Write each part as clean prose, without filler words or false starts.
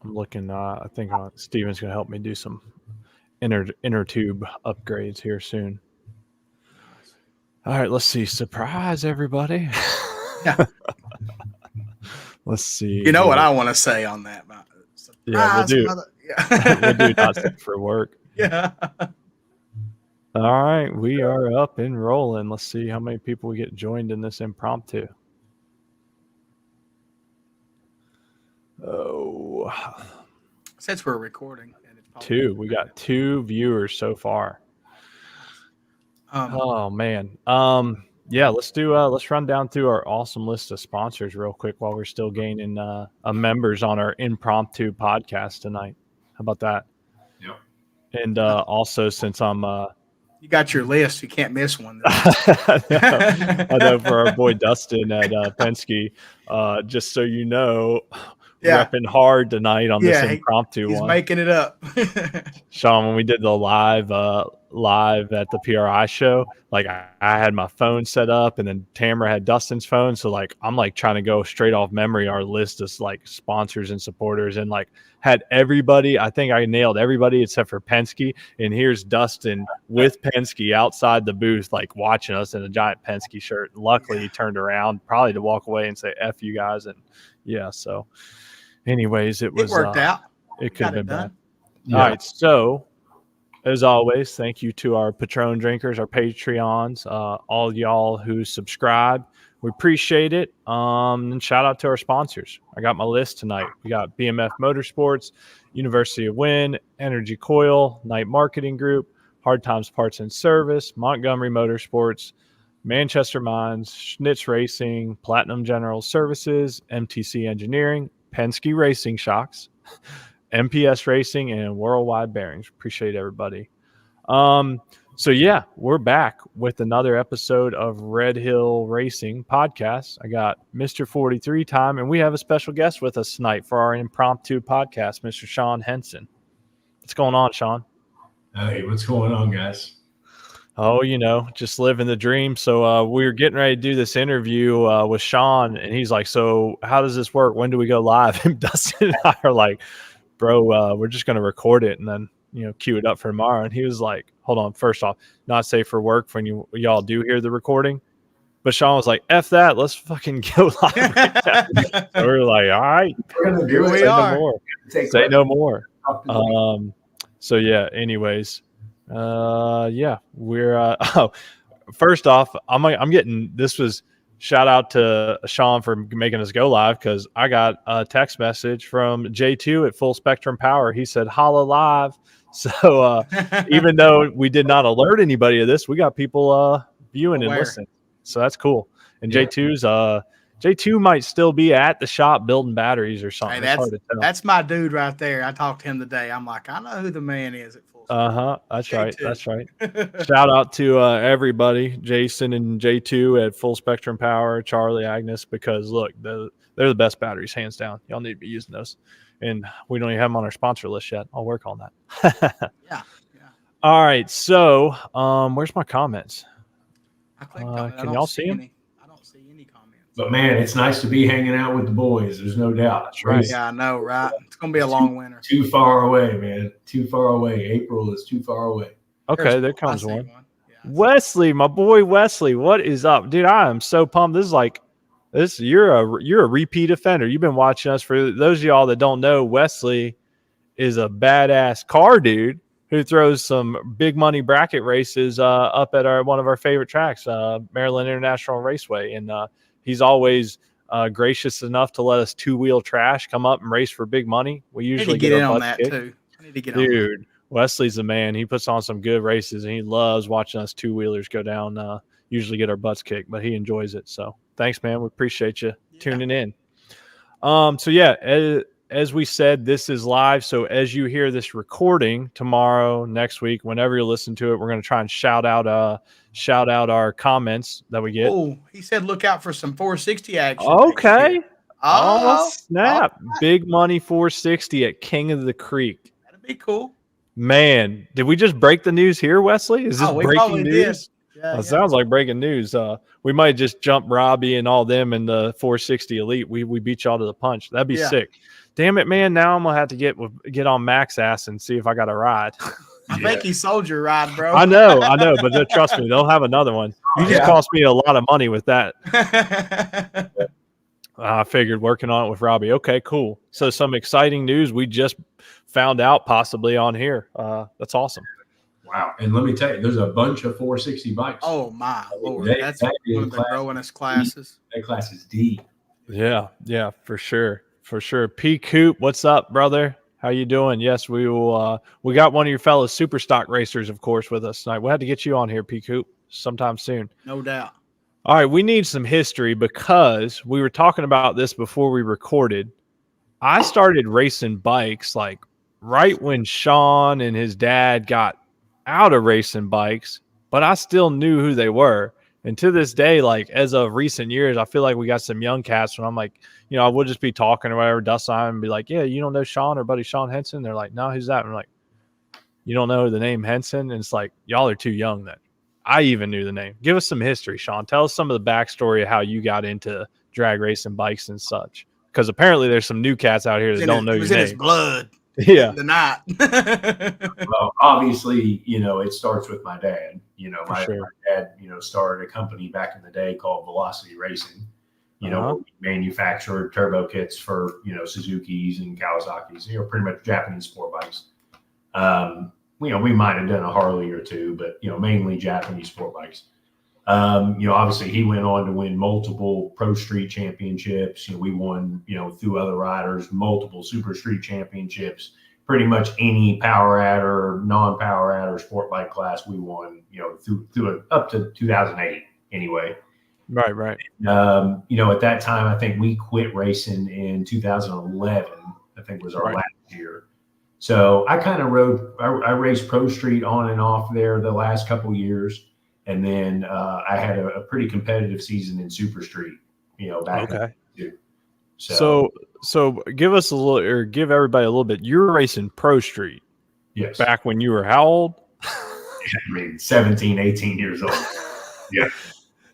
I'm looking. I think Steven's going to help me do some inner tube upgrades here soon. All right, let's see. Surprise, everybody. Yeah. Let's see. You know what here. I want to say on that? Yeah, we'll Surprise, do. We'll do not Yeah. safe for work. Yeah. All right, we are up and rolling. Let's see how many people we get joined in this impromptu. Oh, Since we're recording, and it's probably two. We got 2 viewers so far. Oh man. Yeah, let's run down through our awesome list of sponsors real quick while we're still gaining members on our impromptu podcast tonight. How about that? Yeah. And also, since I'm you got your list, you can't miss one. I know for our boy Dustin at Penske, just so you know, repping hard tonight on this impromptu he's one. Making it up. Sean, when we did the live at the PRI show, like I had my phone set up, and then Tamara had Dustin's phone, so like I'm like trying to go straight off memory our list of like sponsors and supporters, and like had everybody. I think I nailed everybody except for Penske, and here's Dustin with Penske outside the booth, like watching us in a giant Penske shirt. Luckily, he turned around probably to walk away and say "F you guys," and yeah. So, anyways, it worked out. It could have been bad. Yeah. All right, so. As always, thank you to our Patron drinkers, our Patreons, all y'all who subscribe. We appreciate it. And shout out to our sponsors. I got my list tonight. We got BMF Motorsports, University of Wynn, Energy Coil, Night Marketing Group, Hard Times Parts and Service, Montgomery Motorsports, Manchester Mines, Schnitz Racing, Platinum General Services, MTC Engineering, Penske Racing Shocks, MPS Racing, and Worldwide Bearings. Appreciate everybody. So yeah, we're back with another episode of Red Hill Racing podcast. I got Mr. 43 time, and we have a special guest with us tonight for our impromptu podcast, Mr. Sean Henson. What's going on, Sean? Hey, what's going on, guys? Oh, just living the dream. So we were getting ready to do this interview with Sean, and he's like, so how does this work? When do we go live? And Dustin and I are like, bro, we're just going to record it and then, queue it up for tomorrow. And he was like, hold on, first off, not safe for work when y'all do hear the recording. But Sean was like, F that, let's fucking go live. So we're like, all right, here we are. No more. Say no more. So yeah, anyways, yeah, we're, first off, I'm getting, this was, shout out to Sean for making us go live, because I got a text message from J2 at Full Spectrum Power. He said, holla live. So even though we did not alert anybody of this, we got people viewing and listening. So that's cool. And yeah. J2 might still be at the shop building batteries or something. Hey, that's my dude right there. I talked to him today. I'm like, I know who the man is at Full Spectrum. That's J2. right. That's right. Shout out to everybody, Jason and J2 at Full Spectrum Power, Charlie, Agnes, because look, they're the best batteries, hands down. Y'all need to be using those. And we don't even have them on our sponsor list yet. I'll work on that. Yeah. All right. So where's my comments? Can y'all see them? I don't see any comments. But man, it's nice to be hanging out with the boys. There's no doubt. That's right. Yeah, I know, right? It's going to be a long winter. Too far away, man. Too far away. April is too far away. Okay, there comes one. Yeah, Wesley, my boy Wesley, what is up? Dude, I am so pumped. This is like you're a repeat offender. You've been watching us. For those of y'all that don't know, Wesley is a badass car dude who throws some big money bracket races up at one of our favorite tracks, Maryland International Raceway. And he's always gracious enough to let us two-wheel trash come up and race for big money. We usually get in on that too. I need to get on. Dude, Wesley's the man. He puts on some good races, and he loves watching us two-wheelers go down, usually get our butts kicked, but he enjoys it. So thanks, man. We appreciate you tuning in. So yeah, as we said, this is live. So as you hear this recording tomorrow, next week, whenever you listen to it, we're going to try and shout out our comments that we get. Oh, he said, look out for some 460 action. Okay. Oh, snap. Right. Big money 460 at King of the Creek. That'd be cool. Man, did we just break the news here, Wesley? Is this breaking news? Yeah, sounds like breaking news. We might just jump Robbie and all them in the 460 Elite. We beat y'all to the punch. That'd be sick. damn it, man. Now I'm going to have to get on Mac's ass and see if I got a ride. I think he sold your ride, bro. I know. But trust me, they'll have another one. You just cost me a lot of money with that. I figured working on it with Robbie. Okay, cool. So some exciting news we just found out possibly on here. That's awesome. Wow. And let me tell you, there's a bunch of 460 bikes. Oh, my Lord. That's one of the growingest classes. That class is D. Yeah, for sure. For sure. P. Coop, what's up, brother? How you doing? Yes, we will. We got one of your fellow super stock racers, of course, with us tonight. We'll have to get you on here, P. Coop, sometime soon. No doubt. All right, we need some history because we were talking about this before we recorded. I started racing bikes like right when Sean and his dad got out of racing bikes, but I still knew who they were. And to this day, like as of recent years, I feel like we got some young cats when I'm like, I would just be talking or whatever, dust on and be like, yeah, you don't know Sean or buddy Sean Henson? They're like, no, who's that? And I'm like, you don't know the name Henson? And it's like, y'all are too young then. I even knew the name. Give us some history, Sean. Tell us some of the backstory of how you got into drag racing bikes and such. Because apparently there's some new cats out here that don't know your name. It was in his blood. Yeah. The night. Well, obviously, it starts with my dad. My dad, started a company back in the day called Velocity Racing. Where we manufactured turbo kits for, Suzuki's and Kawasaki's, pretty much Japanese sport bikes. We might have done a Harley or two, but, mainly Japanese sport bikes. Obviously he went on to win multiple pro street championships. We won, through other riders, multiple super street championships, pretty much any power adder, non-power adder sport bike class we won, through up to 2008 anyway. Right. At that time, I think we quit racing in 2011, I think was our last year. So I kind of I raced pro street on and off there the last couple years. And then I had a pretty competitive season in Super Street, back then too. So give us a little, or give everybody a little bit. You were racing Pro Street, yes, back when you were how old? 17, 18 years old. Yeah.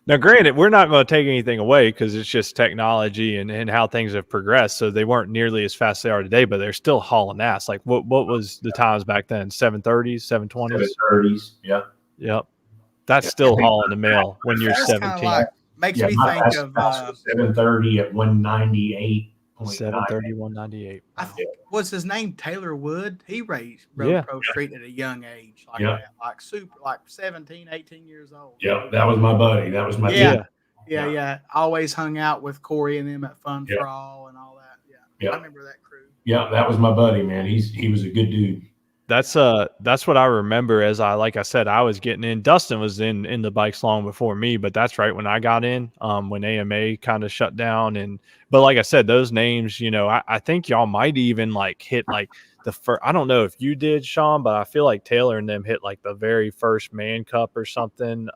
Now, granted, we're not going to take anything away because it's just technology and how things have progressed. So they weren't nearly as fast as they are today, but they're still hauling ass. Like what was the times back then? 730s, 720s? 730s. Yeah. Yep. That's still hauling the mail when you're 17. Makes me think of 730 at 198. 730, 198. What's his name? Taylor Wood. He rode pro street at a young age, like 17, 18 years old. Yeah, that was my buddy. That was my Yeah. Always hung out with Corey and them at Fun for All and all that. Yeah. I remember that crew. Yeah, that was my buddy, man. He was a good dude. That's what I remember as like I said, I was getting in. Dustin was in the bikes long before me, but that's right when I got in, when AMA kind of shut down. But like I said, those names, I think y'all might even like hit like the first, I don't know if you did, Sean, but I feel like Taylor and them hit like the very first Man Cup or something.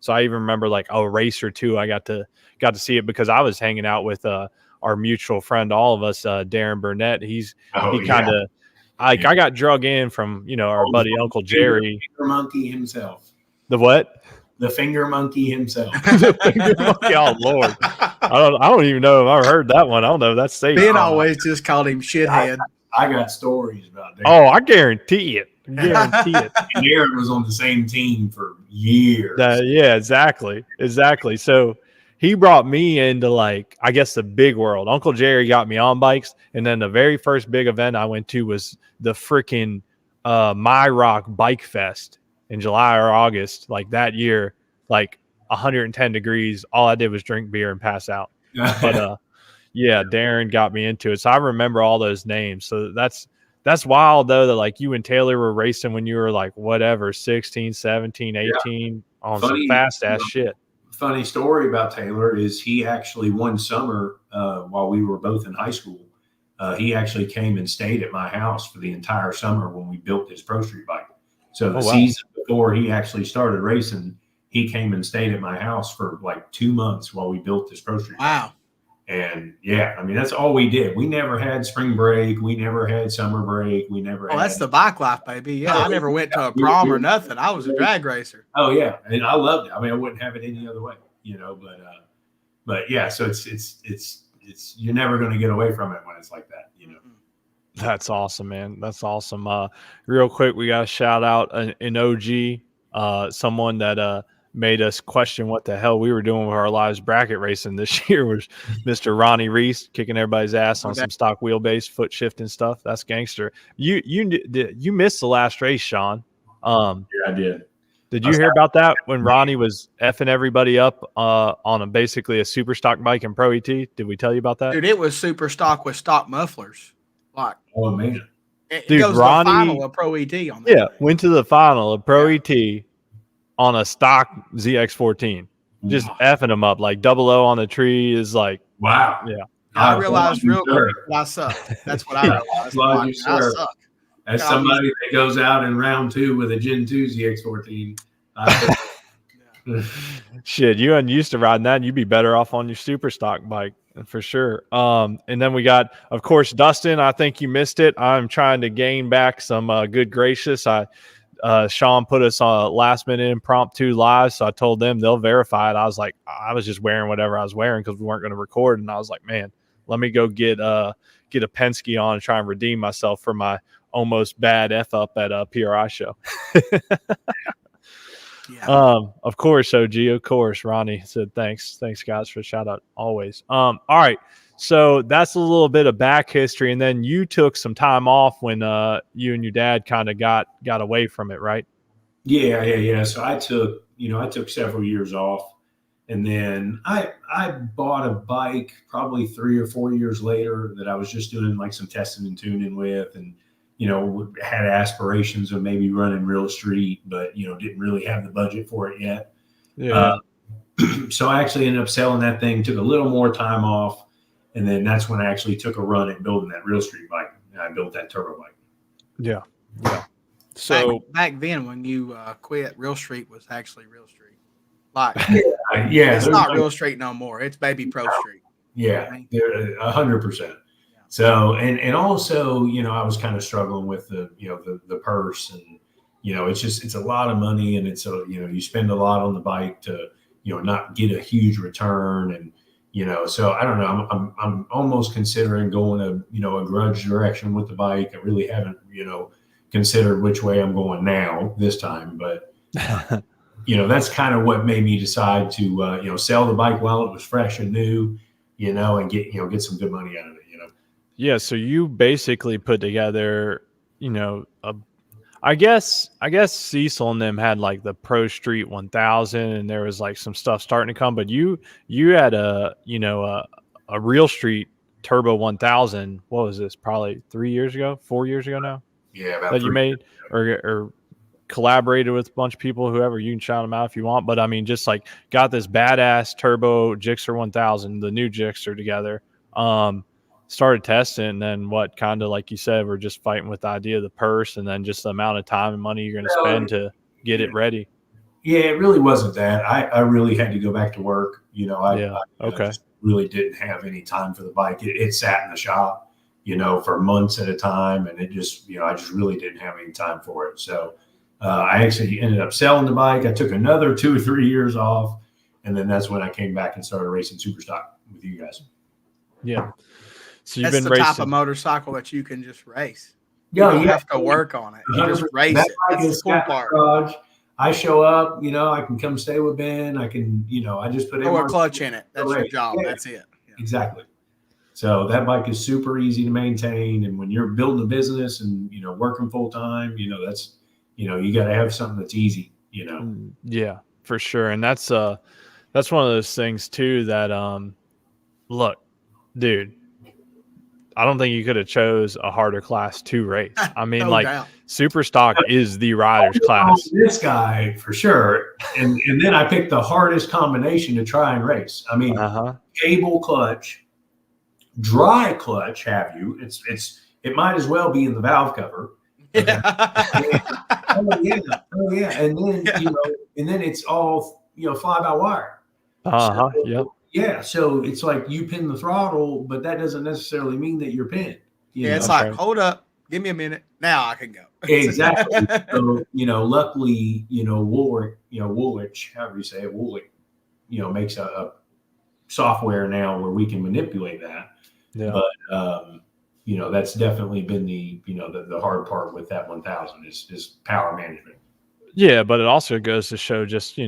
So I even remember like a race or two, I got to see it because I was hanging out with our mutual friend, all of us, Darren Burnett. He kind of, I got drug in from, our buddy Uncle Jerry. The finger monkey himself. The what? The finger monkey himself. The finger monkey. Oh, Lord. I don't even know if I've heard that one. I don't know if that's safe. Ben always just called him shithead. I got stories about that. Oh, I guarantee it. Darren was on the same team for years. Yeah, exactly. So he brought me into like, I guess the big world. Uncle Jerry got me on bikes. And then the very first big event I went to was the freaking My Rock Bike Fest in July or August, like that year, like 110 degrees. All I did was drink beer and pass out. But Darren got me into it. So I remember all those names. So that's wild though, that like you and Taylor were racing when you were like whatever, 16, 17, 18 on some fast ass shit. Funny story about Taylor is he actually one summer while we were both in high school, he actually came and stayed at my house for the entire summer when we built his Pro Street bike. So the season before he actually started racing, he came and stayed at my house for like 2 months while we built this Pro Street bike. And that's all we did. We never had spring break. We never had summer break. We never had. That's the bike life, baby. Yeah, I never went to a prom or nothing. I was a drag racer. Oh yeah, and I loved it. I mean, I wouldn't have it any other way, but yeah. So it's you're never going to get away from it when it's like that, you know. That's awesome, man. That's awesome. Real quick, we got to shout out an OG, someone that made us question what the hell we were doing with our lives bracket racing this year was Mr. Ronnie Reese, kicking everybody's ass on some stock wheelbase foot shifting stuff. That's gangster. You missed the last race, Sean. Yeah, I did. Did you hear about that when Ronnie was effing everybody up on basically a super stock bike in Pro ET? Did we tell you about that? Dude, it was super stock with stock mufflers. Like, oh man, it goes Ronnie, to the final of Pro ET on that. Yeah, went to the final of Pro ET on a stock ZX14, just effing them up like 00 on the tree is like wow. Yeah, I realized real quick that I suck. That's what I realized. Like, I suck. As somebody that goes out in round 2 with a Gen 2 ZX14, shit, you unused to riding that, and you'd be better off on your super stock bike for sure. And then we got, of course, Dustin. I think you missed it. I'm trying to gain back some good gracious. Sean put us on a last minute impromptu live, so I told them they'll verify it. I was like, I was just wearing whatever I was wearing because we weren't going to record, and I was like, man, let me go get a Penske on and try and redeem myself for my almost bad F up at a PRI show. Yeah. Of course, OG, of course. Ronnie said thanks guys for the shout out always. All right, so that's a little bit of back history, and then you took some time off when you and your dad kind of got away from it, right? Yeah. So I took several years off, and then I bought a bike probably 3 or 4 years later that I was just doing like some testing and tuning with, and had aspirations of maybe running real street, but didn't really have the budget for it yet. Yeah. So I actually ended up selling that thing, took a little more time off, and then that's when I actually took a run at building that real street bike. And I built that turbo bike. Yeah. So back then, when you quit, real street was actually real street. Like, it's not real street no more. It's baby pro street. Yeah, 100%. So, and also, I was kind of struggling with the purse, and, it's a lot of money, and it's you spend a lot on the bike to, not get a huge return. And, so I don't know, I'm almost considering going a grudge direction with the bike. I really haven't, considered which way I'm going now this time, but, that's kind of what made me decide to, sell the bike while it was fresh and new, and get some good money out of it. Yeah, so you basically put together, I guess Cecil and them had like the Pro Street 1000, and there was like some stuff starting to come, but you had a real street Turbo 1000. What was this? Probably 4 years ago now. Yeah, about that you made or collaborated with a bunch of people, whoever. You can shout them out if you want, but I mean, just like got this badass Turbo Gixxer 1000, the new Gixxer together. Started testing, and then what, kind of like you said, we're just fighting with the idea of the purse, and then just the amount of time and money you're going to spend to get it ready. Yeah, it really wasn't that. I really had to go back to work. I just really didn't have any time for the bike. It sat in the shop, for months at a time, and it just, I just really didn't have any time for it. So I actually ended up selling the bike. I took another 2 or 3 years off, and then that's when I came back and started racing super stock with you guys. Yeah. So you've That's been the racing. type of motorcycle that you can just race. Yeah, you have to work on it. You just race it. That's the cool part. Garage. I show up, I can come stay with Ben. I can, I just put a clutch in it. That's your job. Yeah. That's it. Yeah. Exactly. So that bike is super easy to maintain. And when you're building a business and, working full time, that's, you got to have something that's easy, Yeah, for sure. And that's one of those things too that, look, dude, I don't think you could have chose a harder class to race. I mean, no doubt. Super stock is the rider's class. This guy for sure. And then I picked the hardest combination to try and race. I mean, cable clutch, dry clutch, have you? It might as well be in the valve cover. Yeah. Oh yeah. And then, and then it's all, fly by wire. Yep. Yeah, so it's like you pin the throttle, but that doesn't necessarily mean that you're pinned. It's like, hold up, give me a minute. Now I can go. Exactly. So, luckily, Woolwich, however you say it, Woolwich, makes software now where we can manipulate that. Yeah. But that's definitely been the hard part with that 1000 is power management. Yeah, but it also goes to show just,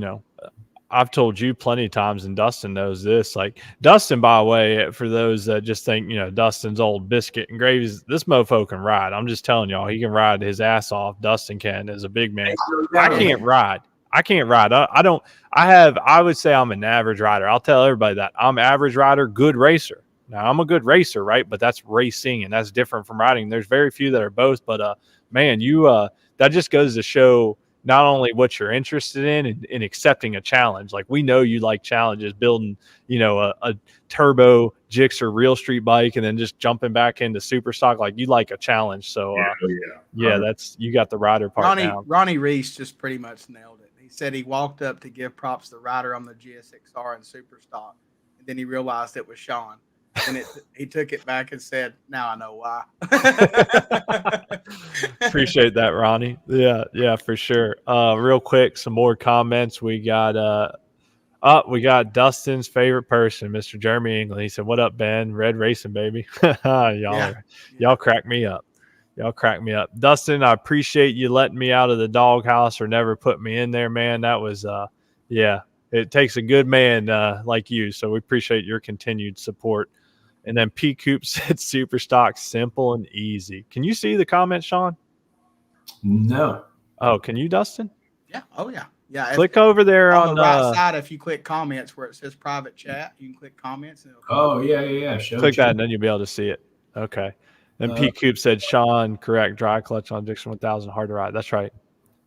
I've told you plenty of times, and Dustin knows this. Like Dustin, by the way, for those that just think, Dustin's old biscuit and gravy, this mofo can ride. I'm just telling y'all, he can ride his ass off. Dustin can, as a big man. I can't ride. I would say I'm an average rider. I'll tell everybody that. I'm average rider, good racer. Now I'm a good racer, right? But that's racing, and that's different from riding. There's very few that are both, but man, that just goes to show not only what you're interested in accepting a challenge. Like we know you like challenges, building, a turbo Gixxer real street bike and then just jumping back into super stock. Like you like a challenge. So that's, you got the rider part down. Ronnie Reese just pretty much nailed it. He said he walked up to give props to the rider on the GSXR and super stock. And then he realized it was Sean. And he took it back and said, "Now I know why." Appreciate that, Ronnie. Yeah, for sure. Real quick, some more comments. We got Dustin's favorite person, Mr. Jeremy England. He said, "What up, Ben? Red racing, baby." Y'all crack me up. Y'all crack me up. Dustin, I appreciate you letting me out of the doghouse or never put me in there, man. That was it takes a good man like you. So we appreciate your continued support. And then P. Coop said super stock, simple and easy. Can you see the comment, Sean? No. Oh, can you, Dustin? Yeah. Oh, yeah. Yeah. Click over there on the right side. If you click comments where it says private chat, you can click comments. And yeah. Click that and then you'll be able to see it. Okay. Then P. Coop said, Sean, correct, dry clutch on Dixon 1000, hard to ride. That's right.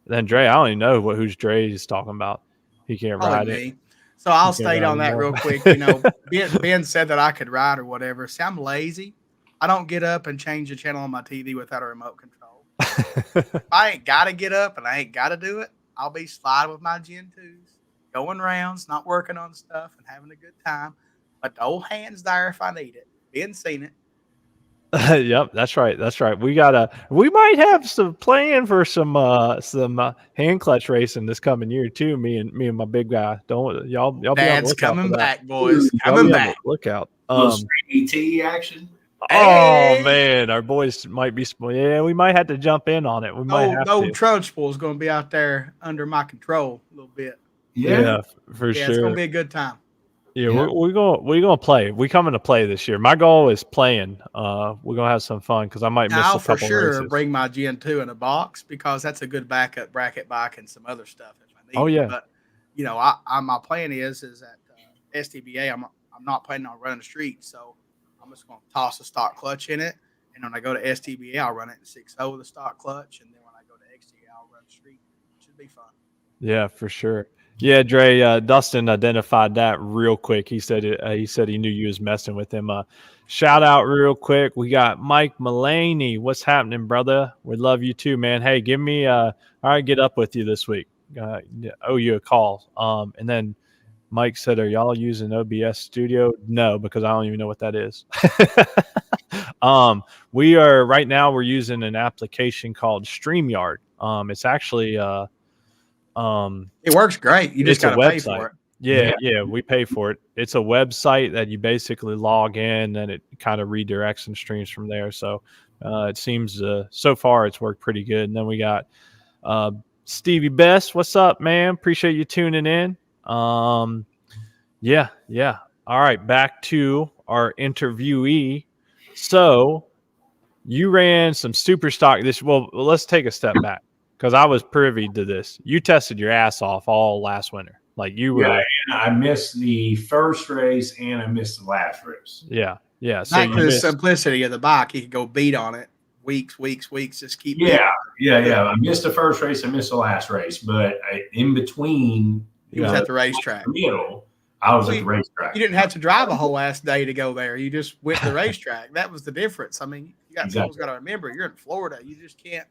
Then Dre, I don't even know who's Dre is talking about. He can't ride it. So I'll state on that real quick. Ben said that I could ride or whatever. See, I'm lazy. I don't get up and change the channel on my TV without a remote control. If I ain't got to get up and I ain't got to do it, I'll be sliding with my Gen 2s, going rounds, not working on stuff and having a good time. But the old hand's there if I need it. Ben's seen it. Yep, that's right. We might have some plan for some hand clutch racing this coming year too. Me and my big guy. Don't y'all Dad's coming back, boys. Coming back. Look out. ET action. Oh man, our boys might be. Yeah, we might have to jump in on it. We might have to. Old Trunchbull is going to be out there under my control a little bit. Yeah, for sure. It's going to be a good time. Yeah, we're gonna play. We coming to play this year. My goal is playing. We're gonna have some fun because I might miss a couple for sure races. Bring my Gen 2 in a box because that's a good backup bracket bike and some other stuff if I need. Oh yeah. But my plan is at STBA. I'm not planning on running the street, so I'm just gonna toss a stock clutch in it, and when I go to STBA, I'll run it in 6.0 with a stock clutch, and then when I go to XDA, I'll run the street. It should be fun. Yeah, for sure. Yeah, Dre, Dustin identified that real quick. He said he knew you was messing with him. Shout out real quick. We got Mike Mullaney. What's happening, brother? We love you too, man. Hey, give me all right, get up with you this week. Owe you a call. And then Mike said, are y'all using OBS Studio? No, because I don't even know what that is. We are right now we're using an application called StreamYard. It's actually it works great. You just got to pay for it. Yeah, we pay for it. It's a website that you basically log in and it kind of redirects and streams from there. So it seems so far it's worked pretty good. And then we got Stevie Best. What's up, man? Appreciate you tuning in. Yeah. All right, back to our interviewee. So you ran some super stock let's take a step back. Because I was privy to this. You tested your ass off all last winter. Like you were. Yeah, and I missed the first race and I missed the last race. Yeah. So back to the simplicity of the bike. You could go beat on it. Weeks. Just keep. Yeah. I missed the first race. I missed the last race. But in between. He was at the racetrack. I was at the racetrack. You didn't have to drive a whole last day to go there. You just went to the racetrack. That was the difference. I mean, someone's got to remember, you're in Florida. You just can't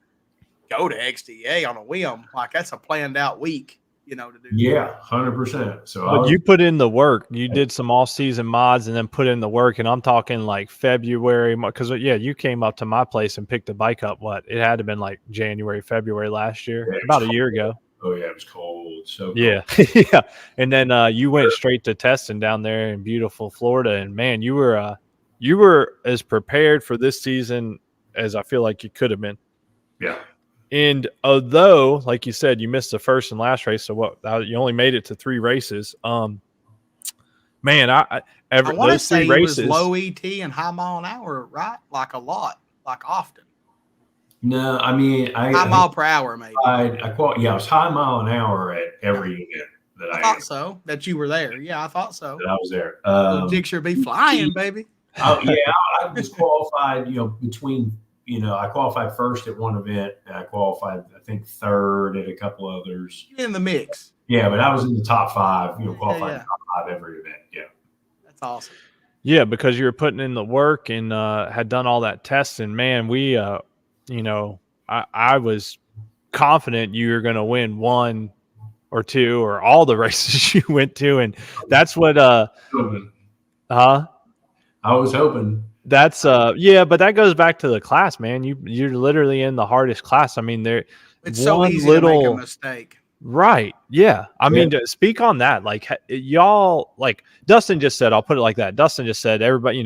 go to XDA on a whim. Like that's a planned out week, to do. Yeah, 100%. So you put in the work. You did some off season mods and then put in the work. And I'm talking like February, because you came up to my place and picked the bike up. It had to have been like January, February last year, about a year ago. Oh yeah, it was cold. So yeah, cold. yeah. And then you went straight to testing down there in beautiful Florida, and man, you were as prepared for this season as I feel like you could have been. Yeah. And although, like you said, you missed the first and last race, so you only made it to 3 races. Man, I want to those 3 say it was races, low ET and high mile an hour, right? Like a lot, like often. No, I mean, High mile per hour, maybe. I was high mile an hour at every event that I thought so. That you were there. Yeah, I thought so. That I was there. Gixxer be flying, baby. Oh yeah, I was qualified. Between I qualified first at one event, and I qualified I think third at a couple others. In the mix. Yeah, but I was in the top 5. Qualified yeah. top 5 every event. Yeah, that's awesome. Yeah, because you were putting in the work and had done all that testing. Man, we, I was confident you were going to win 1 or 2 or all the races you went to, and that's what. I was hoping. That's yeah, but that goes back to the class, man. You're literally in the hardest class. I mean, it's so easy to make a mistake. Right. Yeah. I mean, to speak on that, like y'all, like Dustin just said, I'll put it like that. Dustin just said, everybody,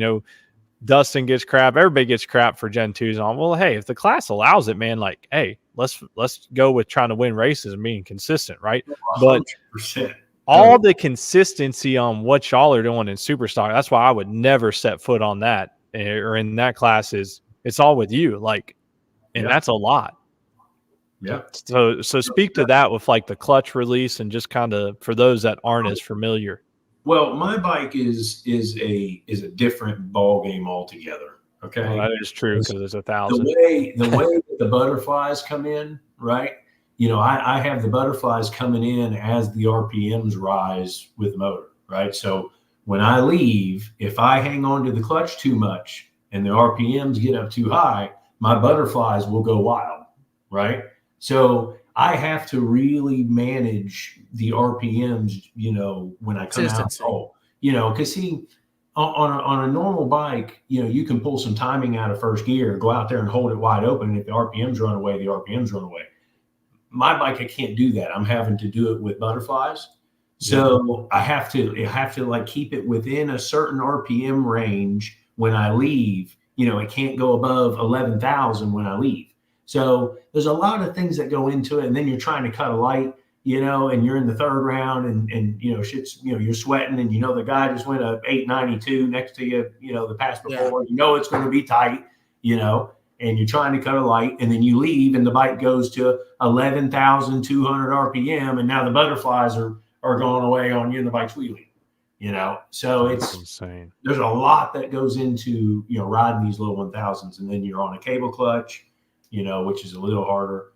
Dustin gets crap. Everybody gets crap for Gen 2s on. Well, hey, if the class allows it, man, like, hey, let's go with trying to win races and being consistent, right? 100%. But all the consistency on what y'all are doing in Superstock, that's why I would never set foot on that or in that class it's all with you. Like, and that's a lot. Yeah. So speak to that with like the clutch release and just kind of for those that aren't as familiar. Well, my bike is a different ball game altogether. Okay, well, that is true because there's 1,000. The way that the butterflies come in, right? I have the butterflies coming in as the RPMs rise with the motor, right? So when I leave, if I hang on to the clutch too much and the RPMs get up too high, my butterflies will go wild, right? So I have to really manage the RPMs, when I come out. Because on a normal bike, you can pull some timing out of first gear, go out there and hold it wide open. And if the RPMs run away, the RPMs run away. My bike, I can't do that. I'm having to do it with butterflies. So I have to like keep it within a certain RPM range when I leave. It can't go above 11,000 when I leave. So there's a lot of things that go into it. And then you're trying to cut a light, and you're in the 3rd round and shit's, you're sweating and the guy just went a 892 next to you, the pass before, it's going to be tight, and you're trying to cut a light and then you leave and the bike goes to 11,200 RPM. And now the butterflies are going away on you and the bike's wheeling, so it's insane. There's a lot that goes into, riding these low 1000s, and then you're on a cable clutch, which is a little harder.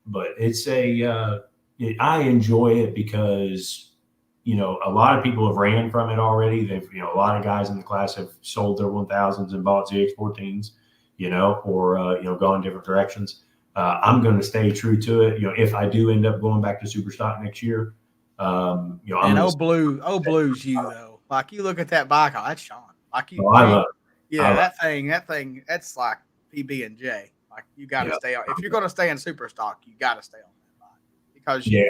But it's I enjoy it because, a lot of people have ran from it already. They've, a lot of guys in the class have sold their 1000s and bought ZX14s, or, gone different directions. I'm going to stay true to it. If I do end up going back to Superstock next year, and Blue's you though. Like you look at that bike, that's Sean. Like you, I love it. that thing, that's like PB and J. Like you got to stay on. If you're going to stay in Superstock, you got to stay on that bike because I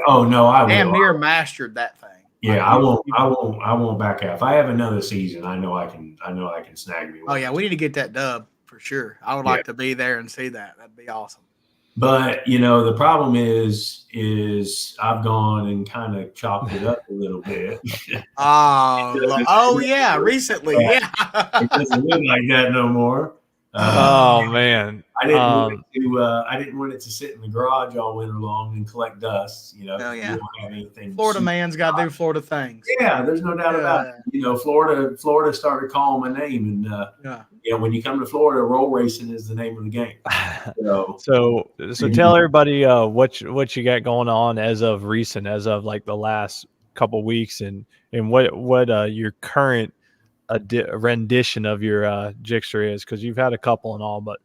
damn near mastered that thing. Yeah, I won't back out. If I have another season, I know I can snag me. Oh yeah, we need to get that dub for sure. I would like to be there and see that. That'd be awesome. But the problem is I've gone and kind of chopped it up a little bit. Yeah, recently, yeah. It doesn't look like that no more. Oh man, I didn't want it to sit in the garage all winter long and collect dust. You don't have anything. Florida man's got to do Florida things. Yeah, there's no doubt about it. Florida started calling my name, and when you come to Florida, roll racing is the name of the game. So tell everybody what you got going on as of like the last couple weeks, and what your current a rendition of your Gixxer is, because you've had a couple and all, but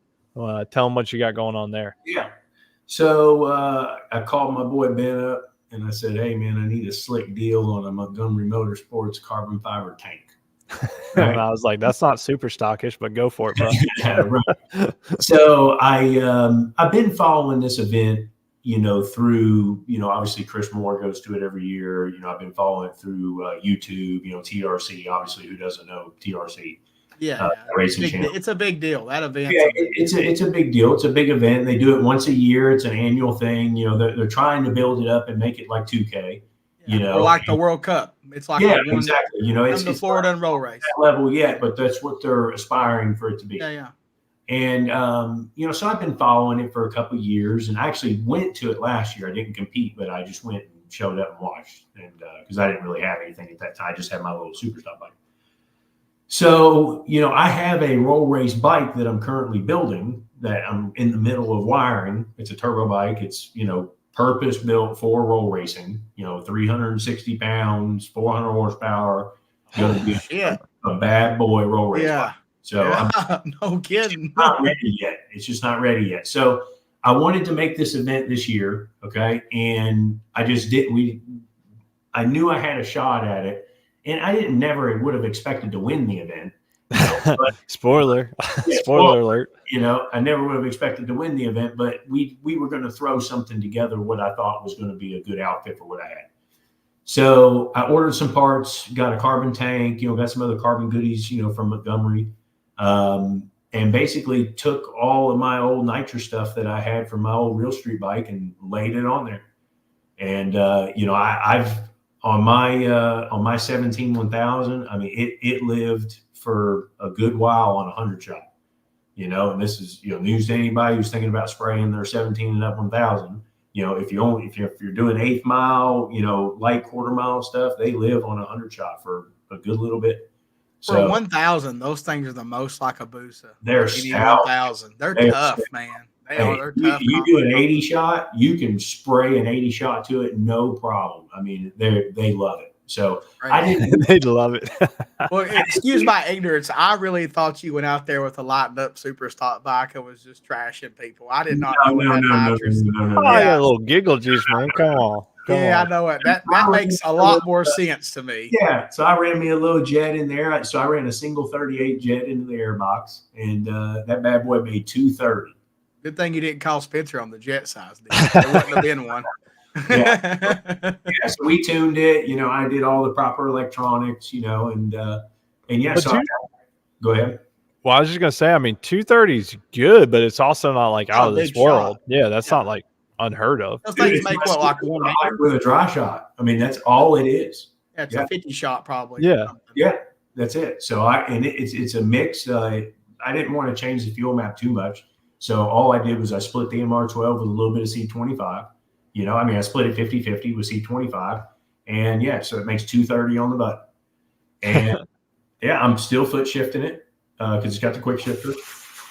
tell them what you got going on there. Yeah. So I called my boy Ben up and I said, hey man, I need a slick deal on a Montgomery Motorsports carbon fiber tank. Right? And I was like, that's not super stockish, but go for it, bro. Yeah, right. So I've been following this event, through, obviously Chris Moore goes to it every year. I've been following it through YouTube, TRC, obviously, who doesn't know TRC? Racing channel. It's a big deal. That event. Yeah, it's a big deal. It's a big event. They do it once a year. It's an annual thing. They're trying to build it up and make it like 2K. Or like the World Cup. It's like exactly. It's Florida and roll race that level yet, but that's what they're aspiring for it to be. Yeah. And so I've been following it for a couple of years, and I actually went to it last year. I didn't compete, but I just went and showed up and watched, and because I didn't really have anything at that time, I just had my little Superstop bike. So I have a roll race bike that I'm currently building that I'm in the middle of wiring. It's a turbo bike. It's purpose built for roll racing. 360 pounds, 400 horsepower. Going to be a bad boy roll race bike. So no kidding. It's just not ready yet. So I wanted to make this event this year. Okay. And I just didn't, I knew I had a shot at it, and I never would have expected to win the event. But, spoiler alert. I never would have expected to win the event, but we were going to throw something together, what I thought was going to be a good outfit for what I had. So I ordered some parts, got a carbon tank, got some other carbon goodies, from Montgomery. And basically took all of my old nitro stuff that I had from my old Real Street bike and laid it on there. And, I've on my 17 1000, I mean, it lived for a good while on 100 shot, and this is, news to anybody who's thinking about spraying their 17 and up 1000. If you're doing 8th mile, light quarter mile stuff, they live on 100 shot for a good little bit. For 1000, those things are the most like a Busa. They're stout. 1000. They're tough, man. They're tough. You do an 80 shot, you can spray an 80 shot to it, no problem. I mean, they love it. So they'd love it. Well, excuse my ignorance. I really thought you went out there with a lightened up super stock bike and was just trashing people. I did not know that. No. I got a little giggle juice, man. Come on. I know it. That makes a lot more sense to me. Yeah. So I ran me a little jet in there. So I ran a single 38 jet into the airbox, and that bad boy made 230. Good thing you didn't call Spencer on the jet size. There wouldn't have been one. So we tuned it. I did all the proper electronics. And yeah. But so go ahead. Well, I was just gonna say, I mean, 230 is good, but it's also not like out of this world. Yeah, that's not like unheard of. Those things make what, like one with a dry shot. I mean, that's all it is. It's a 50 shot probably. Yeah, that's it. So it's a mix. I didn't want to change the fuel map too much, so all I did was I split the MR12 with a little bit of C25. I split it 50-50 with C25, and so it makes 230 on the button. And I'm still foot shifting it because it's got the quick shifter.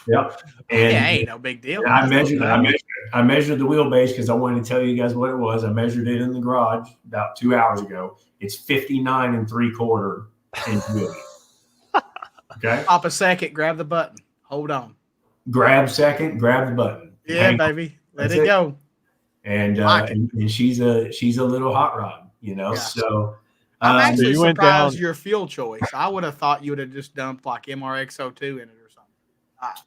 Yeah, and ain't no big deal. I measured the wheelbase because I wanted to tell you guys what it was. I measured it in the garage about 2 hours ago. It's 59 3/4 inch wheelbase. Okay. Pop a second, grab the button. Hold on. Grab second, grab the button. Yeah, baby. Let it go. And she's a little hot rod, So I'm actually surprised your fuel choice. I would have thought you would have just dumped like MRX02 in it or something.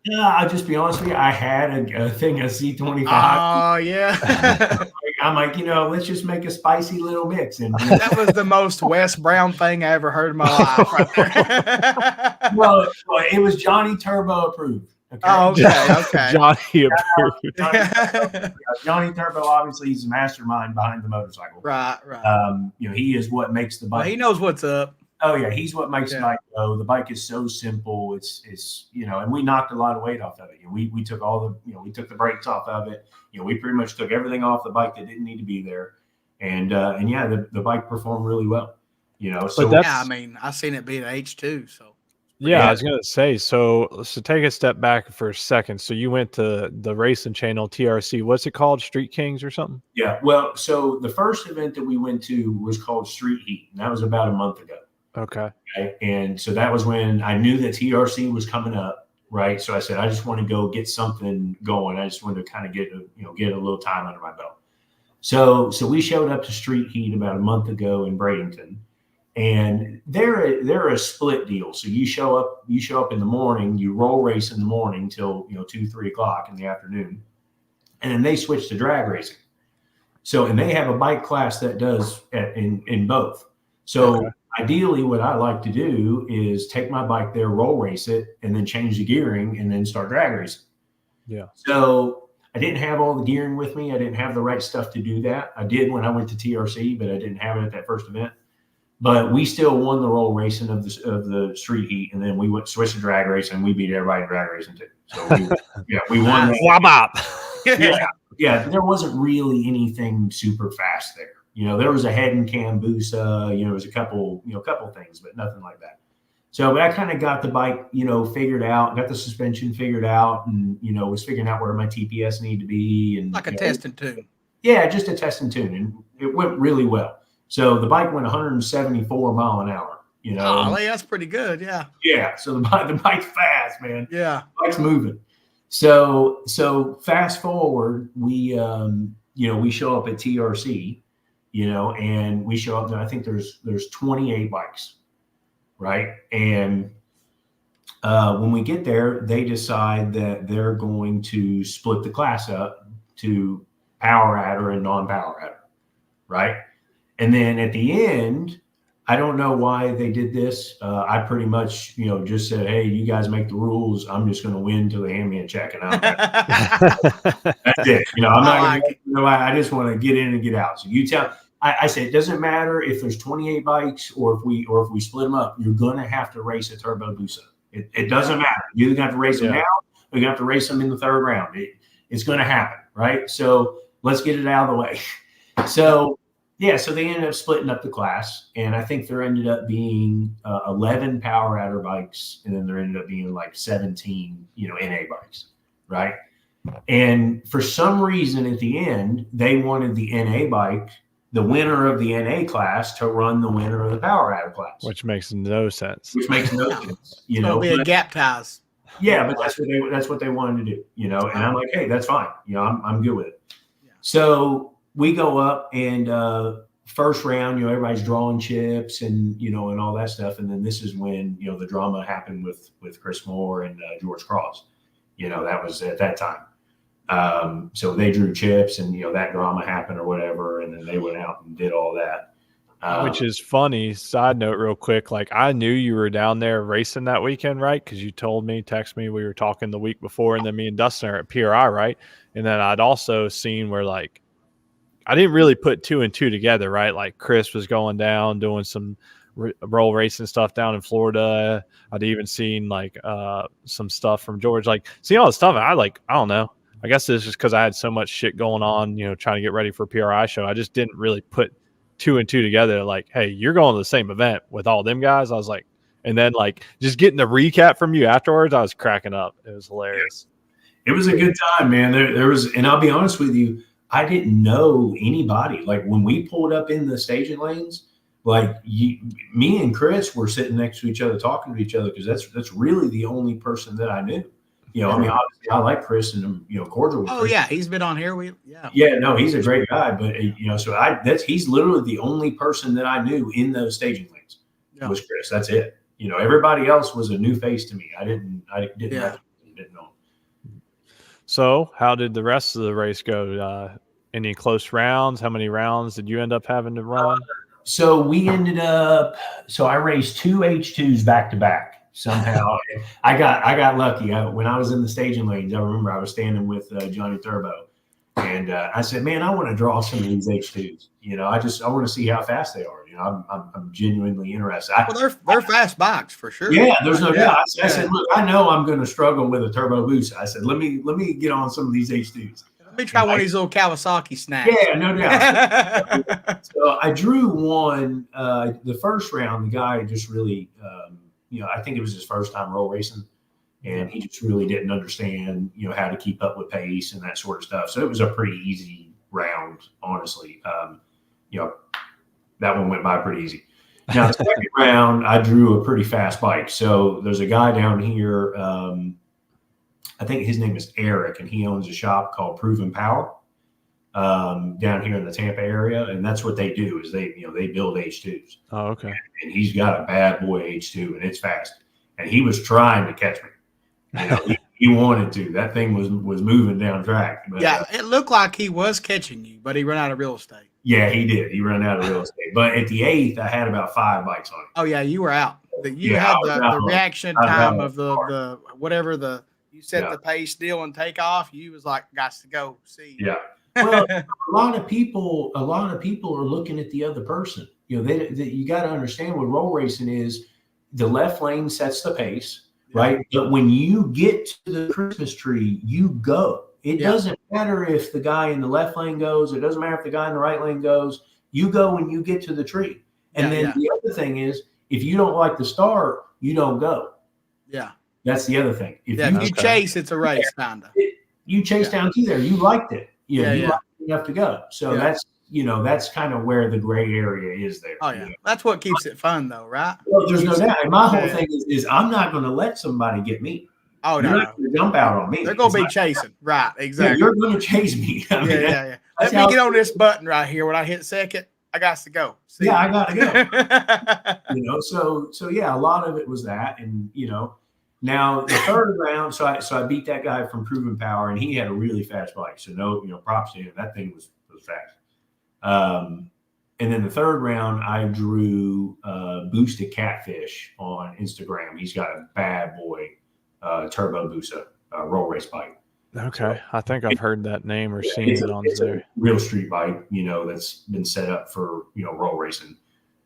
Yeah, I'll just be honest with you. I had a thing of C25. Oh yeah. I'm like, let's just make a spicy little mix. And that was the most Wes Brown thing I ever heard in my life. Right there. well, it was Johnny Turbo approved. Okay. Oh, okay. Johnny approved. Johnny Turbo, obviously, he's the mastermind behind the motorcycle. Right. He is what makes the bike. Well, he knows what's up. Oh yeah, he's what makes the bike go. The bike is so simple. It's and we knocked a lot of weight off of it. We took we took the brakes off of it. We pretty much took everything off the bike that didn't need to be there. And the bike performed really well. So I seen it beat an H2. So I was gonna say. So take a step back for a second. So you went to the racing channel TRC. What's it called? Street Kings or something? Yeah. Well, so the first event that we went to was called Street Heat, and that was about a month ago. Okay. And so that was when I knew that TRC was coming up, right? So I said, I just want to go get something going. I just wanted to kind of get a little time under my belt. So we showed up to Street Heat about a month ago in Bradenton, and they're a split deal. So you show up in the morning, you roll race in the morning till 2-3 o'clock in the afternoon, and then they switch to drag racing. So, and they have a bike class that does in both. So ideally what I like to do is take my bike there, roll race it, and then change the gearing and then start drag racing. Yeah. So I didn't have all the gearing with me. I didn't have the right stuff to do that. I did when I went to TRC, but I didn't have it at that first event. But we still won the roll racing of the street heat, and then we went switched to drag racing, and we beat everybody in drag racing too. So we won. Yeah, there wasn't really anything super fast there. There was a head and Cambusa, there was a couple things, but nothing like that. So, but I kind of got the bike, figured out, got the suspension figured out, and was figuring out where my TPS need to be, and like a test and tune. Yeah, just a test and tune, and it went really well. So the bike went 174 mile an hour. That's pretty good. Yeah. Yeah. So the bike's fast, man. Yeah. The bike's moving. So fast forward, we show up at TRC, and we show up there. I think there's 28 bikes, right? And when we get there, they decide that they're going to split the class up to power adder and non-power adder, right? And then at the end, I don't know why they did this. I pretty much, just said, hey, you guys make the rules. I'm just going to win till they hand me a check. And that's it. I'm not going to, I just want to get in and get out. So you tell, I said, it doesn't matter if there's 28 bikes or if we split them up, you're going to have to race a Turbo Busa. It doesn't matter. You're going to have to race them now, or you're going to have to race them in the third round. It's going to happen. Right. So let's get it out of the way. So they ended up splitting up the class, and I think there ended up being 11 power adder bikes, and then there ended up being like 17, NA bikes, right? And for some reason at the end, they wanted the NA bike, the winner of the NA class, to run the winner of the power adder class. Which makes no sense. It'll be a gap ties. Yeah, but that's what they wanted to do, and I'm like, hey, that's fine. I'm good with it. Yeah. So we go up, and first round, everybody's drawing chips and, and all that stuff. And then this is when, the drama happened with Chris Moore and George Cross. That was at that time. So they drew chips, and, that drama happened or whatever. And then they went out and did all that. Which is funny. Side note real quick. Like, I knew you were down there racing that weekend, right? Because you text me, we were talking the week before, and then me and Dustin are at PRI, right? And then I'd also seen where, like, I didn't really put two and two together, right? Like, Chris was going down, doing some roll racing stuff down in Florida. I'd even seen like some stuff from George, like seeing all the stuff. I don't know. I guess it's just because I had so much shit going on, trying to get ready for a PRI show. I just didn't really put two and two together. Like, hey, you're going to the same event with all them guys. I was like, and then like just getting the recap from you afterwards, I was cracking up. It was hilarious. It was a good time, man. There was, and I'll be honest with you, I didn't know anybody. Like when we pulled up in the staging lanes, like me and Chris were sitting next to each other, talking to each other, because that's really the only person that I knew. I mean, obviously I like Chris and I'm, cordial with Chris. Yeah, he's been on here. No, he's a great guy, but so he's literally the only person that I knew in those staging lanes was Chris. That's it. Everybody else was a new face to me. I didn't know. So how did the rest of the race go? Any close rounds? How many rounds did you end up having to run? So I raced two H2s back to back somehow. I got lucky. When I was in the staging lanes, I remember I was standing with Johnny Turbo, and I said, man, I want to draw some of these H2s. I want to see how fast they are. I'm genuinely interested. They're fast bikes for sure. Yeah, there's no doubt. I said, look, I know I'm going to struggle with a Turbo Boost. I said, let me get on some of these H2s. Let me try one of these little Kawasaki snacks. Yeah, no doubt. So I drew one. The first round, the guy just really, I think it was his first time roll racing, and he just really didn't understand, how to keep up with pace and that sort of stuff. So it was a pretty easy round, honestly. That one went by pretty easy. Now, the second round, I drew a pretty fast bike. So there's a guy down here, I think his name is Eric, and he owns a shop called Proven Power down here in the Tampa area. And that's what they do is they build H2s. Oh, okay. And he's got a bad boy H2, and it's fast. And he was trying to catch me. He wanted to. That thing was moving down track. But, yeah, it looked like he was catching you, but he ran out of real estate. Yeah, he did. He ran out of real estate. But at the 8th, I had about 5 bites on it. Oh yeah, you were out. You had the reaction time of the whatever you set the pace deal and take off. You was like, got to go. See. Yeah. Well, a lot of people are looking at the other person. You know, you got to understand what roll racing is. The left lane sets the pace, right? But when you get to the Christmas tree, you go. It doesn't matter if the guy in the left lane goes. It doesn't matter if the guy in the right lane goes. You go when you get to the tree. And then the other thing is, if you don't like the start, you don't go. Yeah. That's the other thing. If you chase, it's a race, kind of. You chase down to there. You liked it. You liked it enough to go. So that's kind of where the gray area is there. Oh, yeah. That's what keeps it fun, though, right? Well, there's no doubt. And my whole thing is I'm not going to let somebody get me. Oh, You're not going to jump out on me. They're going to be chasing. Right, exactly. You're going to chase me. I mean, Let me get on this button right here. When I hit second, I got to go. See? Yeah, I got to go. So yeah, a lot of it was that. And, now the third round, so I beat that guy from Proven Power, and he had a really fast bike. So props to him. That thing was fast. And then the third round, I drew Boosted Catfish on Instagram. He's got a bad boy Turbo Busa roll race bike. Okay, I think I've heard that name or seen it on there. A real street bike, that's been set up for roll racing.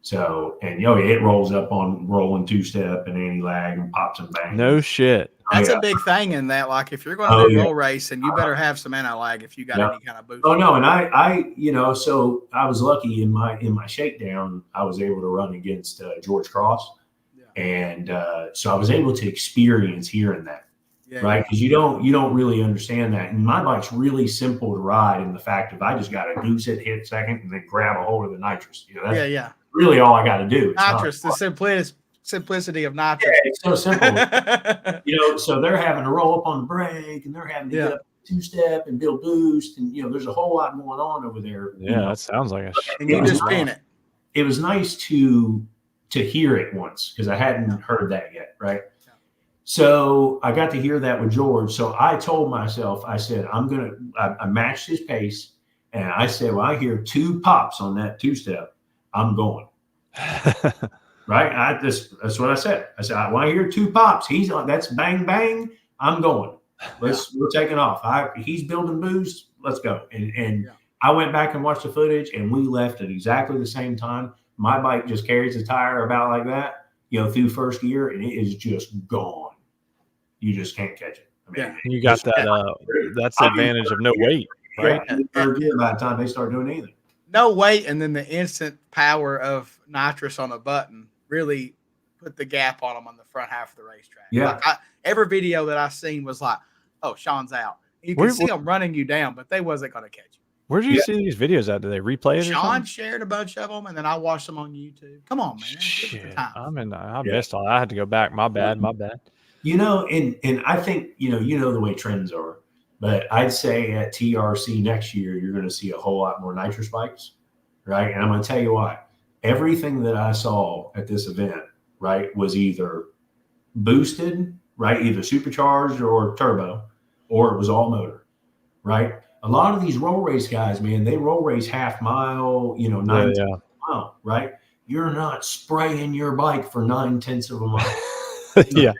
So it rolls up on rolling 2-step and anti-lag and pops and bangs. No shit. That's a big thing in that. Like if you're going to do roll racing, you better have some anti-lag if you got any kind of boost. Oh no, and I so I was lucky in my shakedown, I was able to run against George Cross, and so I was able to experience hearing that. Right, because you don't really understand that, and my bike's really simple to ride in the fact of I just got to goose it, hit second, and then grab a hold of the nitrous. That's really all I got to do. Nitrous, the simplicity of nitrous. Yeah, it's so simple. So they're having to roll up on the brake, and they're having to get up 2-step and build boost, and there's a whole lot going on over there. Yeah, that sounds like a. And you just spin it. It was nice to hear it once because I hadn't heard that yet, right? So I got to hear that with George. So I told myself, I said, I matched his pace. And I said, well, I hear 2 pops on that 2-step. I'm going. Right. That's what I said. I said, when I hear 2 pops, that's bang, bang. I'm going. We're taking off. He's building boost. Let's go. And I went back and watched the footage, and we left at exactly the same time. My bike just carries the tire about like that, through first gear, and it is just gone. You just can't catch it. I mean, you got that. That's the advantage of no weight, right? Third gear by the time they start doing anything. No weight, and then the instant power of nitrous on a button really put the gap on them on the front half of the racetrack. Yeah. Like every video that I seen was like, "Oh, Sean's out." You can see them running you down, but they wasn't going to catch you. Where did you see these videos at? Did they replay it? Sean shared a bunch of them, and then I watched them on YouTube. Come on, man! Shit, I missed all. I had to go back. My bad. And I think the way trends are, but I'd say at TRC next year you're going to see a whole lot more nitrous bikes, right? And I'm going to tell you why. Everything that I saw at this event, right, was either boosted, right, either supercharged or turbo, or it was all motor, right? A lot of these roll race guys, man, they roll race half mile, 9/10 of a mile, right? You're not spraying your bike for 9/10 of a mile. Yeah.